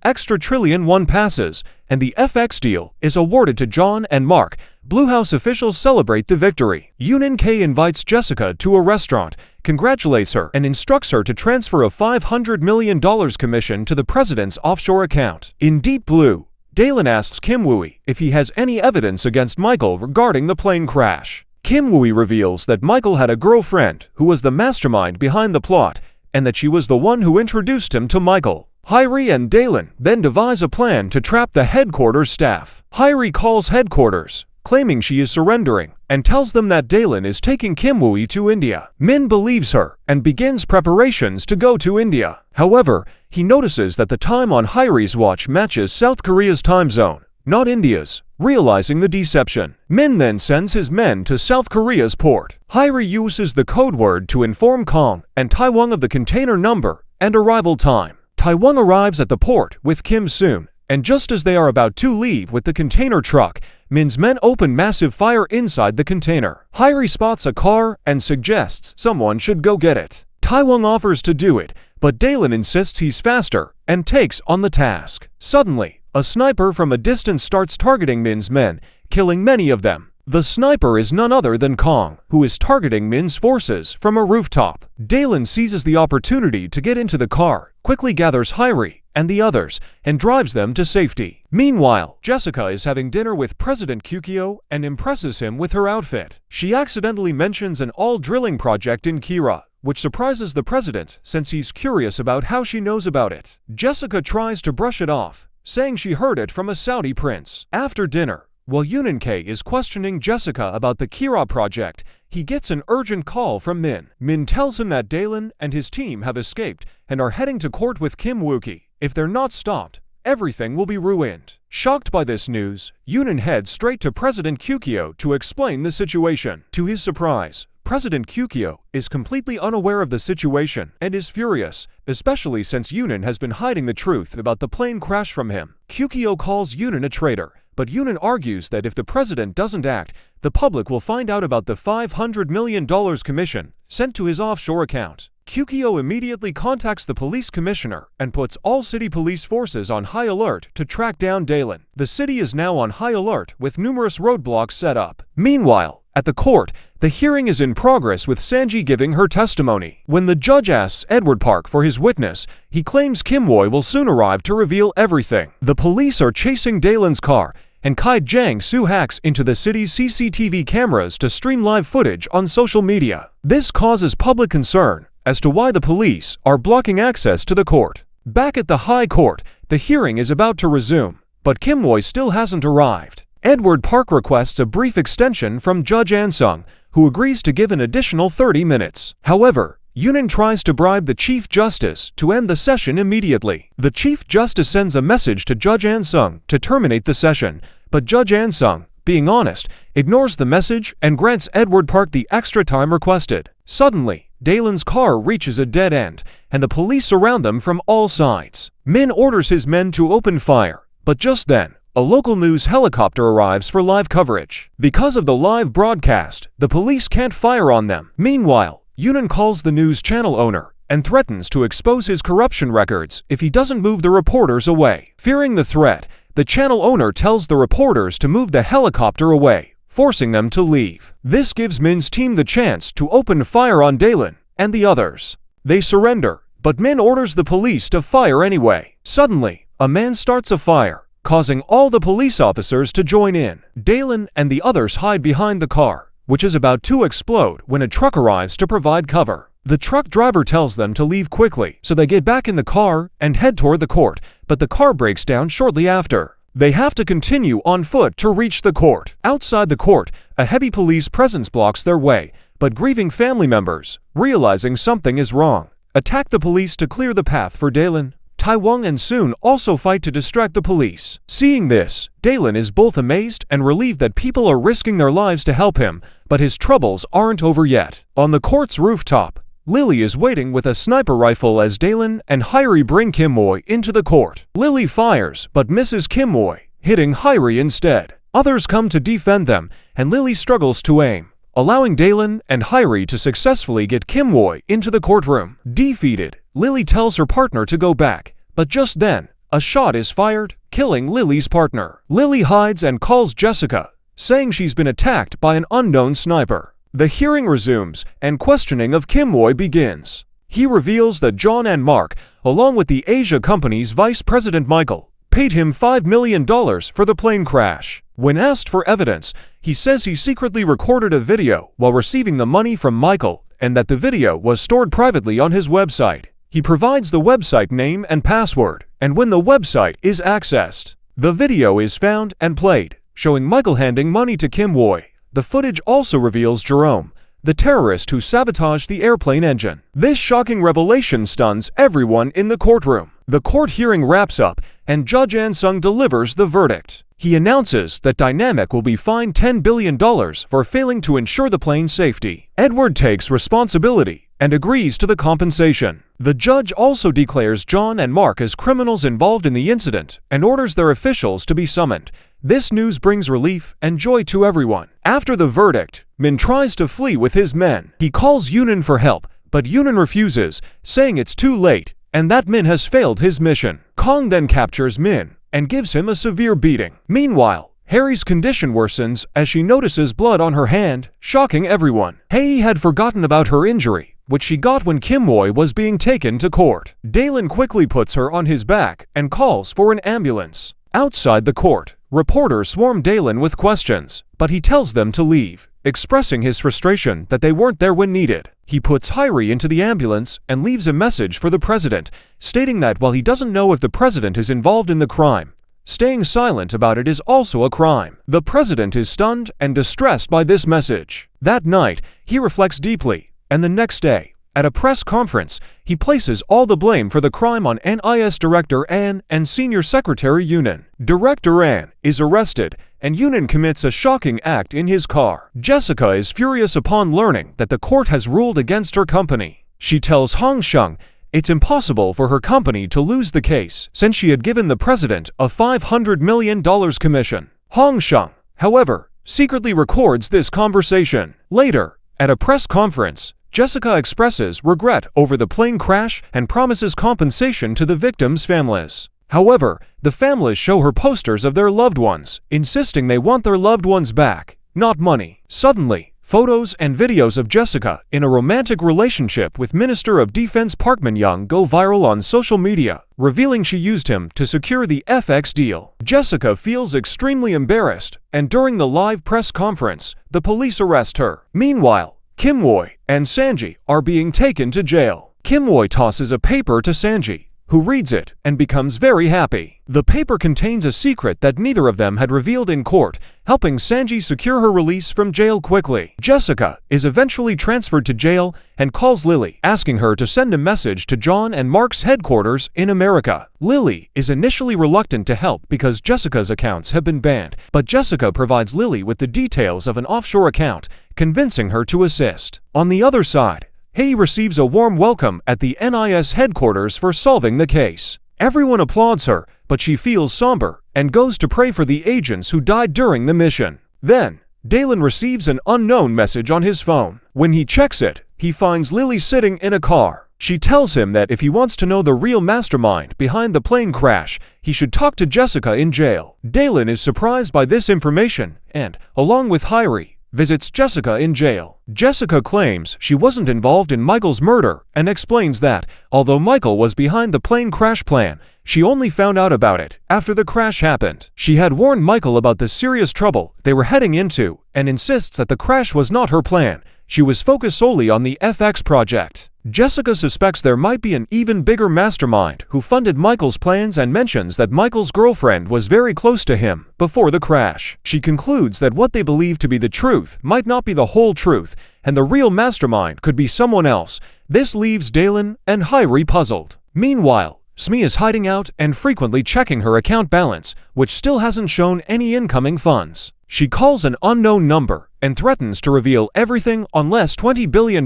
extra $1 trillion passes, and the FX deal is awarded to John and Mark. Blue House officials celebrate the victory. Yunin K invites Jessica to a restaurant, congratulates her, and instructs her to transfer a $500 million commission to the president's offshore account. In Deep Blue, Dalen asks Kim Woo if he has any evidence against Michael regarding the plane crash. Kim Woo reveals that Michael had a girlfriend who was the mastermind behind the plot, and that she was the one who introduced him to Michael. Hyri and Dalen then devise a plan to trap the headquarters staff. Hyri calls headquarters, claiming she is surrendering, and tells them that Dalen is taking Kim Woo to India. Min believes her and begins preparations to go to India. However, he notices that the time on Hyri's watch matches South Korea's time zone, not India's. Realizing the deception, Min then sends his men to South Korea's port. Hyri uses the code word to inform Kong and Taewong of the container number and arrival time. Taewong arrives at the port with Kim soon, and just as they are about to leave with the container truck, Min's men open massive fire inside the container. Hyri spots a car and suggests someone should go get it. Taewong offers to do it, but Dalen insists he's faster and takes on the task. Suddenly, a sniper from a distance starts targeting Min's men, killing many of them. The sniper is none other than Kong, who is targeting Min's forces from a rooftop. Dalen seizes the opportunity to get into the car, quickly gathers Hyri and the others, and drives them to safety. Meanwhile, Jessica is having dinner with President Kukyo and impresses him with her outfit. She accidentally mentions an all-drilling project in Kira, which surprises the president since he's curious about how she knows about it. Jessica tries to brush it off, saying she heard it from a Saudi prince. After dinner, while Yoon-K is questioning Jessica about the Kira project, he gets an urgent call from Min. Min tells him that Dalen and his team have escaped and are heading to court with Kim Woo-ki. If they're not stopped, everything will be ruined. Shocked by this news, Yoon heads straight to President Kukyo to explain the situation. To his surprise, President Kukyo is completely unaware of the situation and is furious, especially since Yoon has been hiding the truth about the plane crash from him. Kukyo calls Yoon a traitor, but Yoon argues that if the president doesn't act, the public will find out about the $500 million commission sent to his offshore account. Kukyo immediately contacts the police commissioner and puts all city police forces on high alert to track down Dalen. The city is now on high alert with numerous roadblocks set up. Meanwhile, at the court, the hearing is in progress with Sanji giving her testimony. When the judge asks Edward Park for his witness, he claims Kim Woo will soon arrive to reveal everything. The police are chasing Dalen's car, and Kai Jang-soo hacks into the city's CCTV cameras to stream live footage on social media. This causes public concern as to why the police are blocking access to the court. Back at the High Court, the hearing is about to resume, but Kim Woo still hasn't arrived. Edward Park requests a brief extension from Judge An-sung, who agrees to give an additional 30 minutes. However, Yoon tries to bribe the Chief Justice to end the session immediately. The Chief Justice sends a message to Judge An-sung to terminate the session, but Judge An-sung, being honest, ignores the message and grants Edward Park the extra time requested. Suddenly, Dalen's car reaches a dead end, and the police surround them from all sides. Min orders his men to open fire, but just then, a local news helicopter arrives for live coverage. Because of the live broadcast, the police can't fire on them. Meanwhile, Yoon calls the news channel owner and threatens to expose his corruption records if he doesn't move the reporters away. Fearing the threat, the channel owner tells the reporters to move the helicopter away, forcing them to leave. This gives Min's team the chance to open fire on Dalen and the others. They surrender, but Min orders the police to fire anyway. Suddenly, a man starts a fire, causing all the police officers to join in. Dalen and the others hide behind the car, which is about to explode when a truck arrives to provide cover. The truck driver tells them to leave quickly, so they get back in the car and head toward the court, but the car breaks down shortly after. They have to continue on foot to reach the court. Outside the court, a heavy police presence blocks their way, but grieving family members, realizing something is wrong, attack the police to clear the path for Dalen. Taewong and Soon also fight to distract the police. Seeing this, Dalen is both amazed and relieved that people are risking their lives to help him, but his troubles aren't over yet. On the court's rooftop, Lily is waiting with a sniper rifle as Dalen and Hyri bring Kim Woo into the court. Lily fires but misses Kim Woo, hitting Hyri instead. Others come to defend them, and Lily struggles to aim, allowing Dalen and Hyri to successfully get Kim Woo into the courtroom. Defeated, Lily tells her partner to go back, but just then, a shot is fired, killing Lily's partner. Lily hides and calls Jessica, saying she's been attacked by an unknown sniper. The hearing resumes, and questioning of Kim Woo begins. He reveals that John and Mark, along with the Asia company's vice president Michael, paid him $5 million for the plane crash. When asked for evidence, he says he secretly recorded a video while receiving the money from Michael and that the video was stored privately on his website. He provides the website name and password, and when the website is accessed, the video is found and played, showing Michael handing money to Kim Woy. The footage also reveals Jerome, the terrorist who sabotaged the airplane engine. This shocking revelation stuns everyone in the courtroom. The court hearing wraps up, and Judge Ansung delivers the verdict. He announces that Dynamic will be fined $10 billion for failing to ensure the plane's safety. Edward takes responsibility and agrees to the compensation. The judge also declares John and Mark as criminals involved in the incident and orders their officials to be summoned. This news brings relief and joy to everyone. After the verdict, Min tries to flee with his men. He calls Yunin for help, but Yunin refuses, saying it's too late and that Min has failed his mission. Kong then captures Min and gives him a severe beating. Meanwhile, Harry's condition worsens as she notices blood on her hand, shocking everyone. Hei had forgotten about her injury, which she got when Kim Woy was being taken to court. Dalen quickly puts her on his back and calls for an ambulance. Outside the court, reporters swarm Dalen with questions, but he tells them to leave, expressing his frustration that they weren't there when needed. He puts Hyrie into the ambulance and leaves a message for the president, stating that while he doesn't know if the president is involved in the crime, staying silent about it is also a crime. The president is stunned and distressed by this message. That night, he reflects deeply, and the next day, at a press conference, he places all the blame for the crime on NIS Director An and Senior Secretary Yunin. Director An is arrested, and Yunin commits a shocking act in his car. Jessica is furious upon learning that the court has ruled against her company. She tells Hong Sheng it's impossible for her company to lose the case since she had given the president a $500 million commission. Hong Sheng, however, secretly records this conversation. Later, at a press conference, Jessica expresses regret over the plane crash and promises compensation to the victims' families. However, the families show her posters of their loved ones, insisting they want their loved ones back, not money. Suddenly, photos and videos of Jessica in a romantic relationship with Minister of Defense Park Min-young go viral on social media, revealing she used him to secure the FX deal. Jessica feels extremely embarrassed, and during the live press conference, the police arrest her. Meanwhile, Kim Woy and Sanji are being taken to jail. Kim Woy tosses a paper to Sanji, who reads it and becomes very happy. The paper contains a secret that neither of them had revealed in court, helping Sanji secure her release from jail quickly. Jessica is eventually transferred to jail and calls Lily, asking her to send a message to John and Mark's headquarters in America. Lily is initially reluctant to help because Jessica's accounts have been banned, but Jessica provides Lily with the details of an offshore account, convincing her to assist. On the other side, Hei receives a warm welcome at the NIS headquarters for solving the case. Everyone applauds her, but she feels somber and goes to pray for the agents who died during the mission. Then, Dalen receives an unknown message on his phone. When he checks it, he finds Lily sitting in a car. She tells him that if he wants to know the real mastermind behind the plane crash, he should talk to Jessica in jail. Dalen is surprised by this information and, along with Hyrie, visits Jessica in jail. Jessica claims she wasn't involved in Michael's murder and explains that, although Michael was behind the plane crash plan, she only found out about it after the crash happened. She had warned Michael about the serious trouble they were heading into and insists that the crash was not her plan. She was focused solely on the FX project. Jessica suspects there might be an even bigger mastermind who funded Michael's plans and mentions that Michael's girlfriend was very close to him before the crash. She concludes that what they believe to be the truth might not be the whole truth, and the real mastermind could be someone else. This leaves Dalen and Hyrie puzzled. Meanwhile, Smee is hiding out and frequently checking her account balance, which still hasn't shown any incoming funds. She calls an unknown number and threatens to reveal everything unless $20 billion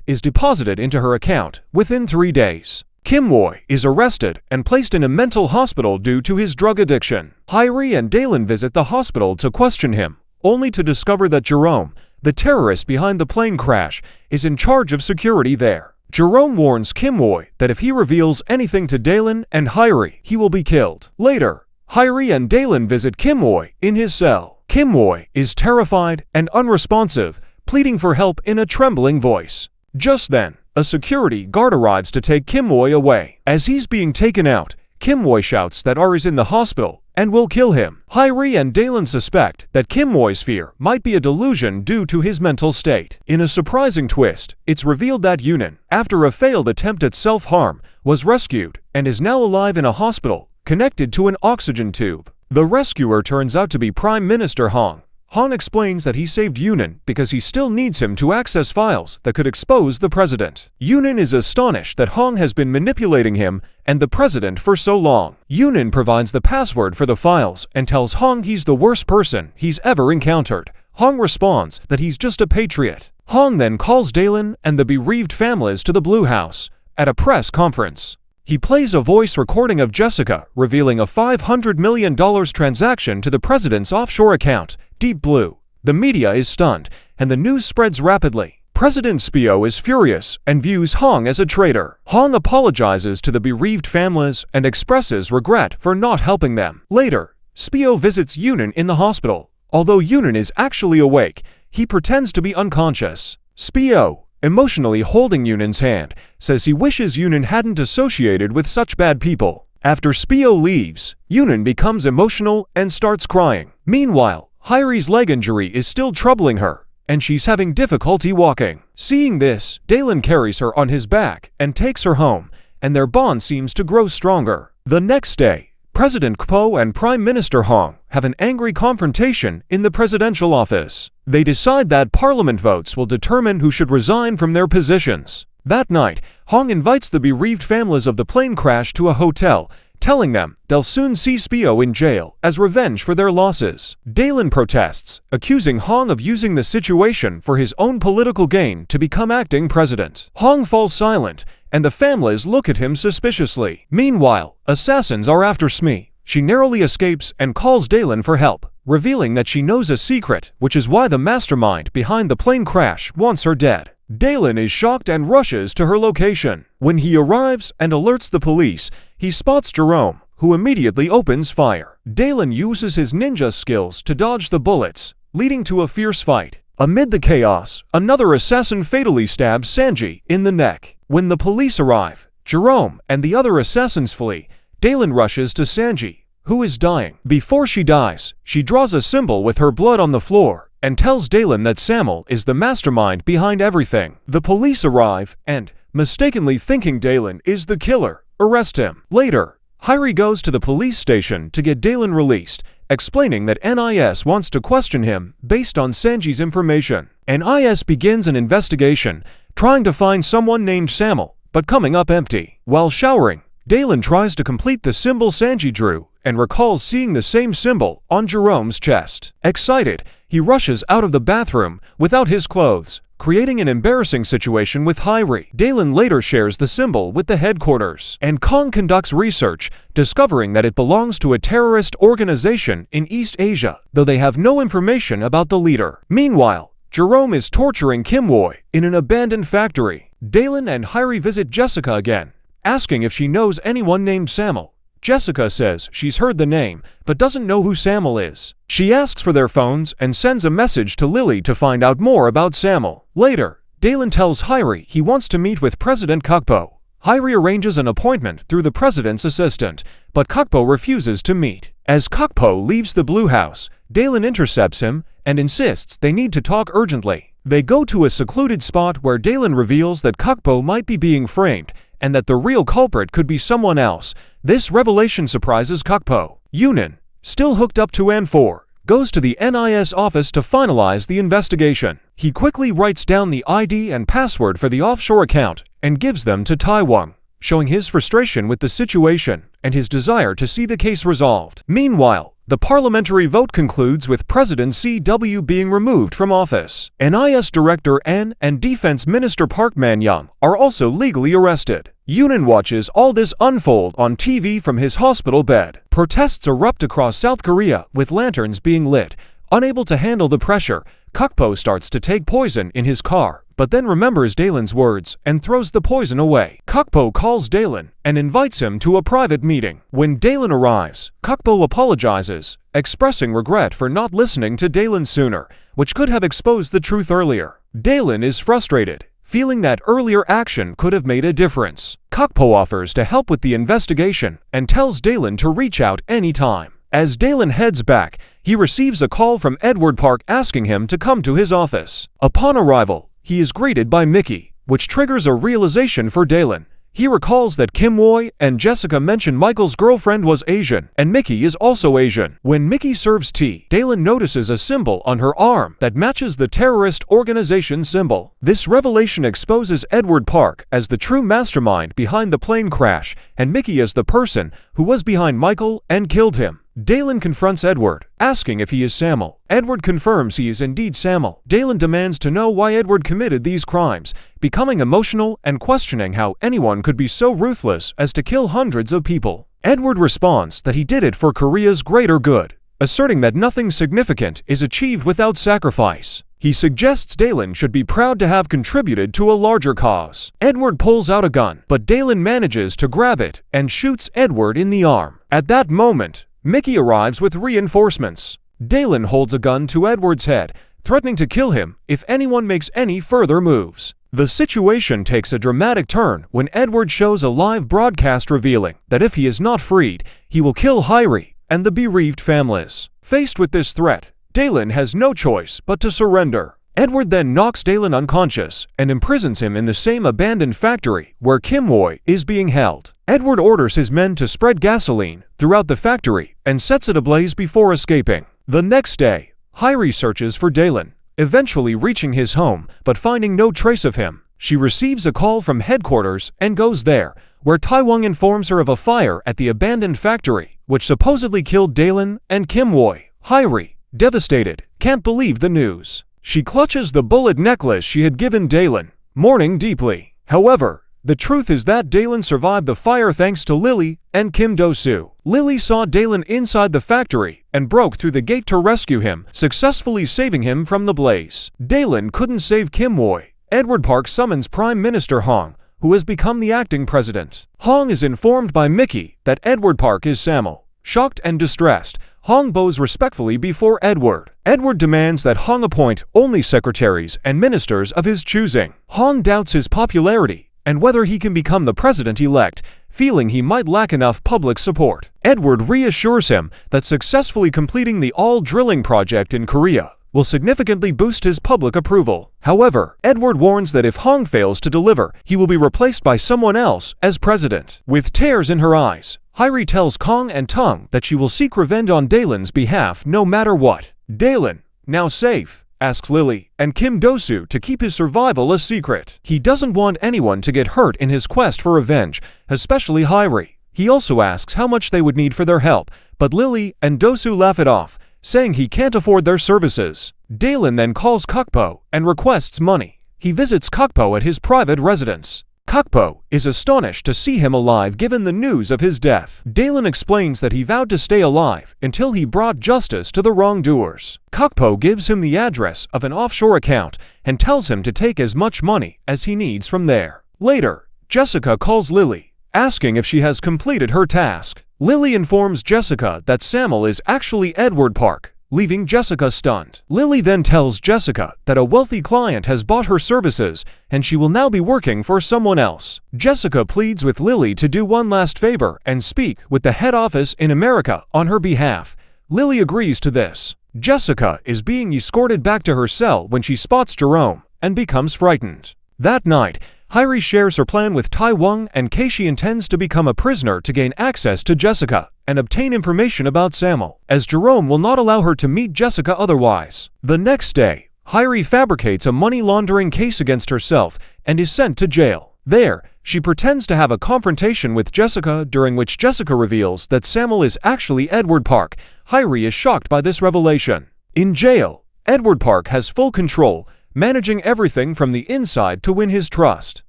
is deposited into her account within 3 days. Kim Woy is arrested and placed in a mental hospital due to his drug addiction. Hyrie and Dalen visit the hospital to question him, only to discover that Jerome, the terrorist behind the plane crash, is in charge of security there. Jerome warns Kim Woy that if he reveals anything to Dalen and Hyrie, he will be killed. Later, Hyrie and Dalen visit Kim Woy in his cell. Kim Woy is terrified and unresponsive, pleading for help in a trembling voice. Just then, a security guard arrives to take Kim Woy away. As he's being taken out, Kim Woo shouts that R is in the hospital and will kill him. Hairi and Dalen suspect that Kim Woo's fear might be a delusion due to his mental state. In a surprising twist, it's revealed that Yunin, after a failed attempt at self-harm, was rescued and is now alive in a hospital, connected to an oxygen tube. The rescuer turns out to be Prime Minister Hong. Hong explains that he saved Yunin because he still needs him to access files that could expose the president. Yunin is astonished that Hong has been manipulating him and the president for so long. Yunin provides the password for the files and tells Hong he's the worst person he's ever encountered. Hong responds that he's just a patriot. Hong then calls Dalen and the bereaved families to the Blue House at a press conference. He plays a voice recording of Jessica revealing a $500 million transaction to the president's offshore account, Deep Blue. The media is stunned, and the news spreads rapidly. President Spio is furious and views Hong as a traitor. Hong apologizes to the bereaved families and expresses regret for not helping them. Later, Spio visits Yunin in the hospital. Although Yunin is actually awake, he pretends to be unconscious. Spio, emotionally holding Yunin's hand, says he wishes Yunin hadn't associated with such bad people. After Spio leaves, Yunin becomes emotional and starts crying. Meanwhile, Hairi's leg injury is still troubling her, and she's having difficulty walking. Seeing this, Dalen carries her on his back and takes her home, and their bond seems to grow stronger. The next day, President Kpo and Prime Minister Hong have an angry confrontation in the presidential office. They decide that parliament votes will determine who should resign from their positions. That night, Hong invites the bereaved families of the plane crash to a hotel, telling them they'll soon see Spio in jail as revenge for their losses. Dalen protests, accusing Hong of using the situation for his own political gain to become acting president. Hong falls silent, and the families look at him suspiciously. Meanwhile, assassins are after Smee. She narrowly escapes and calls Dalen for help, revealing that she knows a secret, which is why the mastermind behind the plane crash wants her dead. Dalen is shocked and rushes to her location. When he arrives and alerts the police, he spots Jerome, who immediately opens fire. Dalen uses his ninja skills to dodge the bullets, leading to a fierce fight. Amid the chaos, another assassin fatally stabs Sanji in the neck. When the police arrive, Jerome and the other assassins flee. Dalen rushes to Sanji, who is dying. Before she dies, she draws a symbol with her blood on the floor and tells Dalen that Samuel is the mastermind behind everything. The police arrive and, mistakenly thinking Dalen is the killer, arrest him. Later, Hairi goes to the police station to get Dalen released, explaining that NIS wants to question him based on Sanji's information. NIS begins an investigation, trying to find someone named Samuel, but coming up empty. While showering, Dalen tries to complete the symbol Sanji drew and recalls seeing the same symbol on Jerome's chest. Excited, he rushes out of the bathroom without his clothes, creating an embarrassing situation with Hairi. Dalen later shares the symbol with the headquarters, and Kong conducts research, discovering that it belongs to a terrorist organization in East Asia, though they have no information about the leader. Meanwhile, Jerome is torturing Kim Woo in an abandoned factory. Dalen and Hairi visit Jessica again, asking if she knows anyone named Samuel. Jessica says she's heard the name, but doesn't know who Samuel is. She asks for their phones and sends a message to Lily to find out more about Samuel. Later, Dalen tells Hairi he wants to meet with President Kukpo. Hairi arranges an appointment through the president's assistant, but Kukpo refuses to meet. As Kukpo leaves the Blue House, Dalen intercepts him and insists they need to talk urgently. They go to a secluded spot where Dalen reveals that Kukpo might be being framed, and that the real culprit could be someone else. This revelation surprises Kukpo. Yunin, still hooked up to An4, goes to the NIS office to finalize the investigation. He quickly writes down the ID and password for the offshore account and gives them to Taiwan, showing his frustration with the situation and his desire to see the case resolved. Meanwhile, the parliamentary vote concludes with President CW being removed from office. NIS Director N and Defense Minister Park Man-young are also legally arrested. Yunin watches all this unfold on TV from his hospital bed. Protests erupt across South Korea with lanterns being lit. Unable to handle the pressure, Kukpo starts to take poison in his car, but then remembers Dalen's words and throws the poison away. Kukpo calls Dalen and invites him to a private meeting. When Dalen arrives, Kukpo apologizes, expressing regret for not listening to Dalen sooner, which could have exposed the truth earlier. Dalen is frustrated, feeling that earlier action could have made a difference. Kukpo offers to help with the investigation and tells Dalen to reach out anytime. As Dalen heads back, he receives a call from Edward Park asking him to come to his office. Upon arrival, he is greeted by Mickey, which triggers a realization for Dalen. He recalls that Kim Woo and Jessica mentioned Michael's girlfriend was Asian, and Mickey is also Asian. When Mickey serves tea, Dalen notices a symbol on her arm that matches the terrorist organization symbol. This revelation exposes Edward Park as the true mastermind behind the plane crash, and Mickey as the person who was behind Michael and killed him. Dalen confronts Edward, asking if he is Samuel. Edward confirms he is indeed Samuel. Dalen demands to know why Edward committed these crimes, becoming emotional and questioning how anyone could be so ruthless as to kill hundreds of people. Edward responds that he did it for Korea's greater good, asserting that nothing significant is achieved without sacrifice. He suggests Dalen should be proud to have contributed to a larger cause. Edward pulls out a gun, but Dalen manages to grab it and shoots Edward in the arm. At that moment, Mickey arrives with reinforcements. Dalen holds a gun to Edward's head, threatening to kill him if anyone makes any further moves. The situation takes a dramatic turn when Edward shows a live broadcast revealing that if he is not freed, he will kill Hyrie and the bereaved families. Faced with this threat, Dalen has no choice but to surrender. Edward then knocks Dalen unconscious and imprisons him in the same abandoned factory where Kim Woo is being held. Edward orders his men to spread gasoline throughout the factory and sets it ablaze before escaping. The next day, Hyrie searches for Dalen, eventually reaching his home but finding no trace of him. She receives a call from headquarters and goes there, where Taewong informs her of a fire at the abandoned factory, which supposedly killed Dalen and Kim Woo. Hyrie, devastated, can't believe the news. She clutches the bullet necklace she had given Dalen, mourning deeply. However, the truth is that Dalen survived the fire thanks to Lily and Kim Do-soo. Lily saw Dalen inside the factory and broke through the gate to rescue him, successfully saving him from the blaze. Dalen couldn't save Kim Woo. Edward Park summons Prime Minister Hong, who has become the acting president. Hong is informed by Mickey that Edward Park is Samuel. Shocked and distressed, Hong bows respectfully before Edward. Edward demands that Hong appoint only secretaries and ministers of his choosing. Hong doubts his popularity and whether he can become the president-elect, feeling he might lack enough public support. Edward reassures him that successfully completing the all-drilling project in Korea will significantly boost his public approval. However, Edward warns that if Hong fails to deliver, he will be replaced by someone else as president. With tears in her eyes, Hyrie tells Kong and Tung that she will seek revenge on Dalen's behalf no matter what. Dalen, now safe, asks Lily and Kim Do-soo to keep his survival a secret. He doesn't want anyone to get hurt in his quest for revenge, especially Hyrie. He also asks how much they would need for their help, but Lily and Do-soo laugh it off, saying he can't afford their services. Dalen then calls Kukpo and requests money. He visits Kukpo at his private residence. Kukpo is astonished to see him alive given the news of his death. Dalen explains that he vowed to stay alive until he brought justice to the wrongdoers. Kukpo gives him the address of an offshore account and tells him to take as much money as he needs from there. Later, Jessica calls Lily, asking if she has completed her task. Lily informs Jessica that Samuel is actually Edward Park, leaving Jessica stunned. Lily then tells Jessica that a wealthy client has bought her services and she will now be working for someone else. Jessica pleads with Lily to do one last favor and speak with the head office in America on her behalf. Lily agrees to this. Jessica is being escorted back to her cell when she spots Jerome and becomes frightened. That night, Hyrie shares her plan with Taewong and Keishi intends to become a prisoner to gain access to Jessica and obtain information about Samuel, as Jerome will not allow her to meet Jessica otherwise. The next day, Hyrie fabricates a money laundering case against herself and is sent to jail. There, she pretends to have a confrontation with Jessica, during which Jessica reveals that Samuel is actually Edward Park. Hyrie is shocked by this revelation. In jail, Edward Park has full control, managing everything from the inside to win his trust.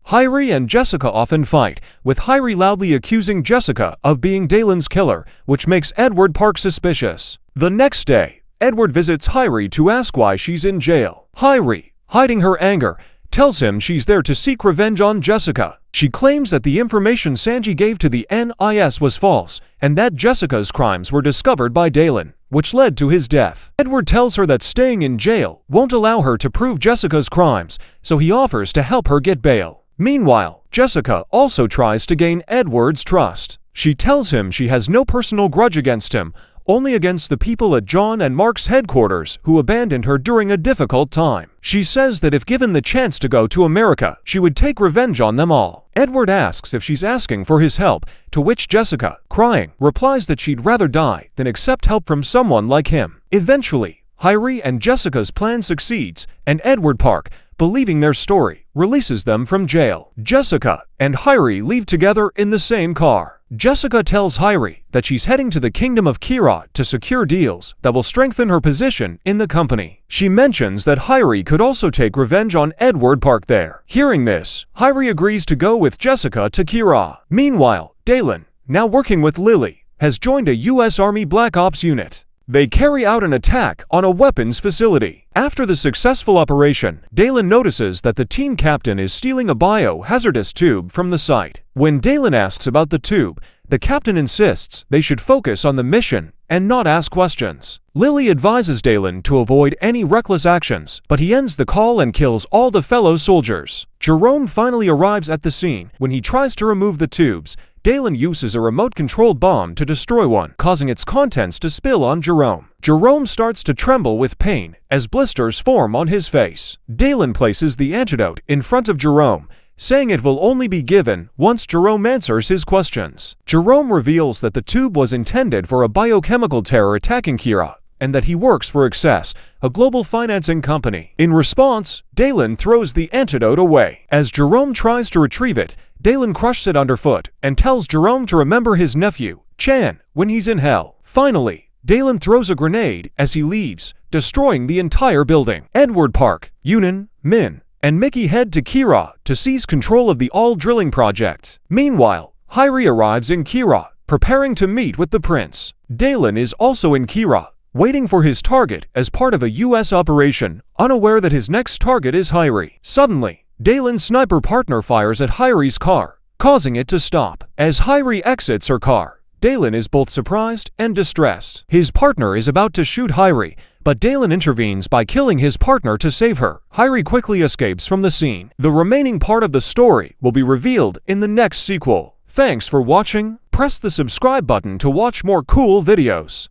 Hyrie and Jessica often fight, with Hyrie loudly accusing Jessica of being Dalen's killer, which makes Edward Park suspicious. The next day, Edward visits Hyrie to ask why she's in jail. Hyrie, hiding her anger, tells him she's there to seek revenge on Jessica. She claims that the information Sanji gave to the NIS was false, and that Jessica's crimes were discovered by Dalen. which led to his death. Edward tells her that staying in jail won't allow her to prove Jessica's crimes, so he offers to help her get bail. Meanwhile, Jessica also tries to gain Edward's trust. She tells him she has no personal grudge against him, only against the people at John and Mark's headquarters who abandoned her during a difficult time. She says that if given the chance to go to America, she would take revenge on them all. Edward asks if she's asking for his help, to which Jessica, crying, replies that she'd rather die than accept help from someone like him. Eventually, Hyrie and Jessica's plan succeeds, and Edward Park, believing their story, releases them from jail. Jessica and Hyrie leave together in the same car. Jessica tells Hyrie that she's heading to the Kingdom of Kira to secure deals that will strengthen her position in the company. She mentions that Hyrie could also take revenge on Edward Park there. Hearing this, Hyrie agrees to go with Jessica to Kira. Meanwhile, Dalen, now working with Lily, has joined a U.S. Army Black Ops unit. They carry out an attack on a weapons facility. After the successful operation, Dalen notices that the team captain is stealing a biohazardous tube from the site. When Dalen asks about the tube, the captain insists they should focus on the mission and not ask questions. Lily advises Dalen to avoid any reckless actions, but he ends the call and kills all the fellow soldiers. Jerome finally arrives at the scene. When he tries to remove the tubes, Dalen uses a remote-controlled bomb to destroy one, causing its contents to spill on Jerome. Jerome starts to tremble with pain as blisters form on his face. Dalen places the antidote in front of Jerome, saying it will only be given once Jerome answers his questions. Jerome reveals that the tube was intended for a biochemical terror attacking Kira, and that he works for Access, a global financing company. In response, Dalen throws the antidote away. As Jerome tries to retrieve it, Dalen crushes it underfoot and tells Jerome to remember his nephew, Chan, when he's in hell. Finally, Dalen throws a grenade as he leaves, destroying the entire building. Edward Park, Yunin, Min, and Mickey head to Kira to seize control of the all-drilling project. Meanwhile, Hyrie arrives in Kira, preparing to meet with the prince. Dalen is also in Kira, waiting for his target as part of a U.S. operation, unaware that his next target is Hyrie. Suddenly, Dalen's sniper partner fires at Hyrie's car, causing it to stop. As Hyrie exits her car, Dalen is both surprised and distressed. His partner is about to shoot Hyrie, but Dalen intervenes by killing his partner to save her. Hyrie quickly escapes from the scene. The remaining part of the story will be revealed in the next sequel. Thanks for watching. Press the subscribe button to watch more cool videos.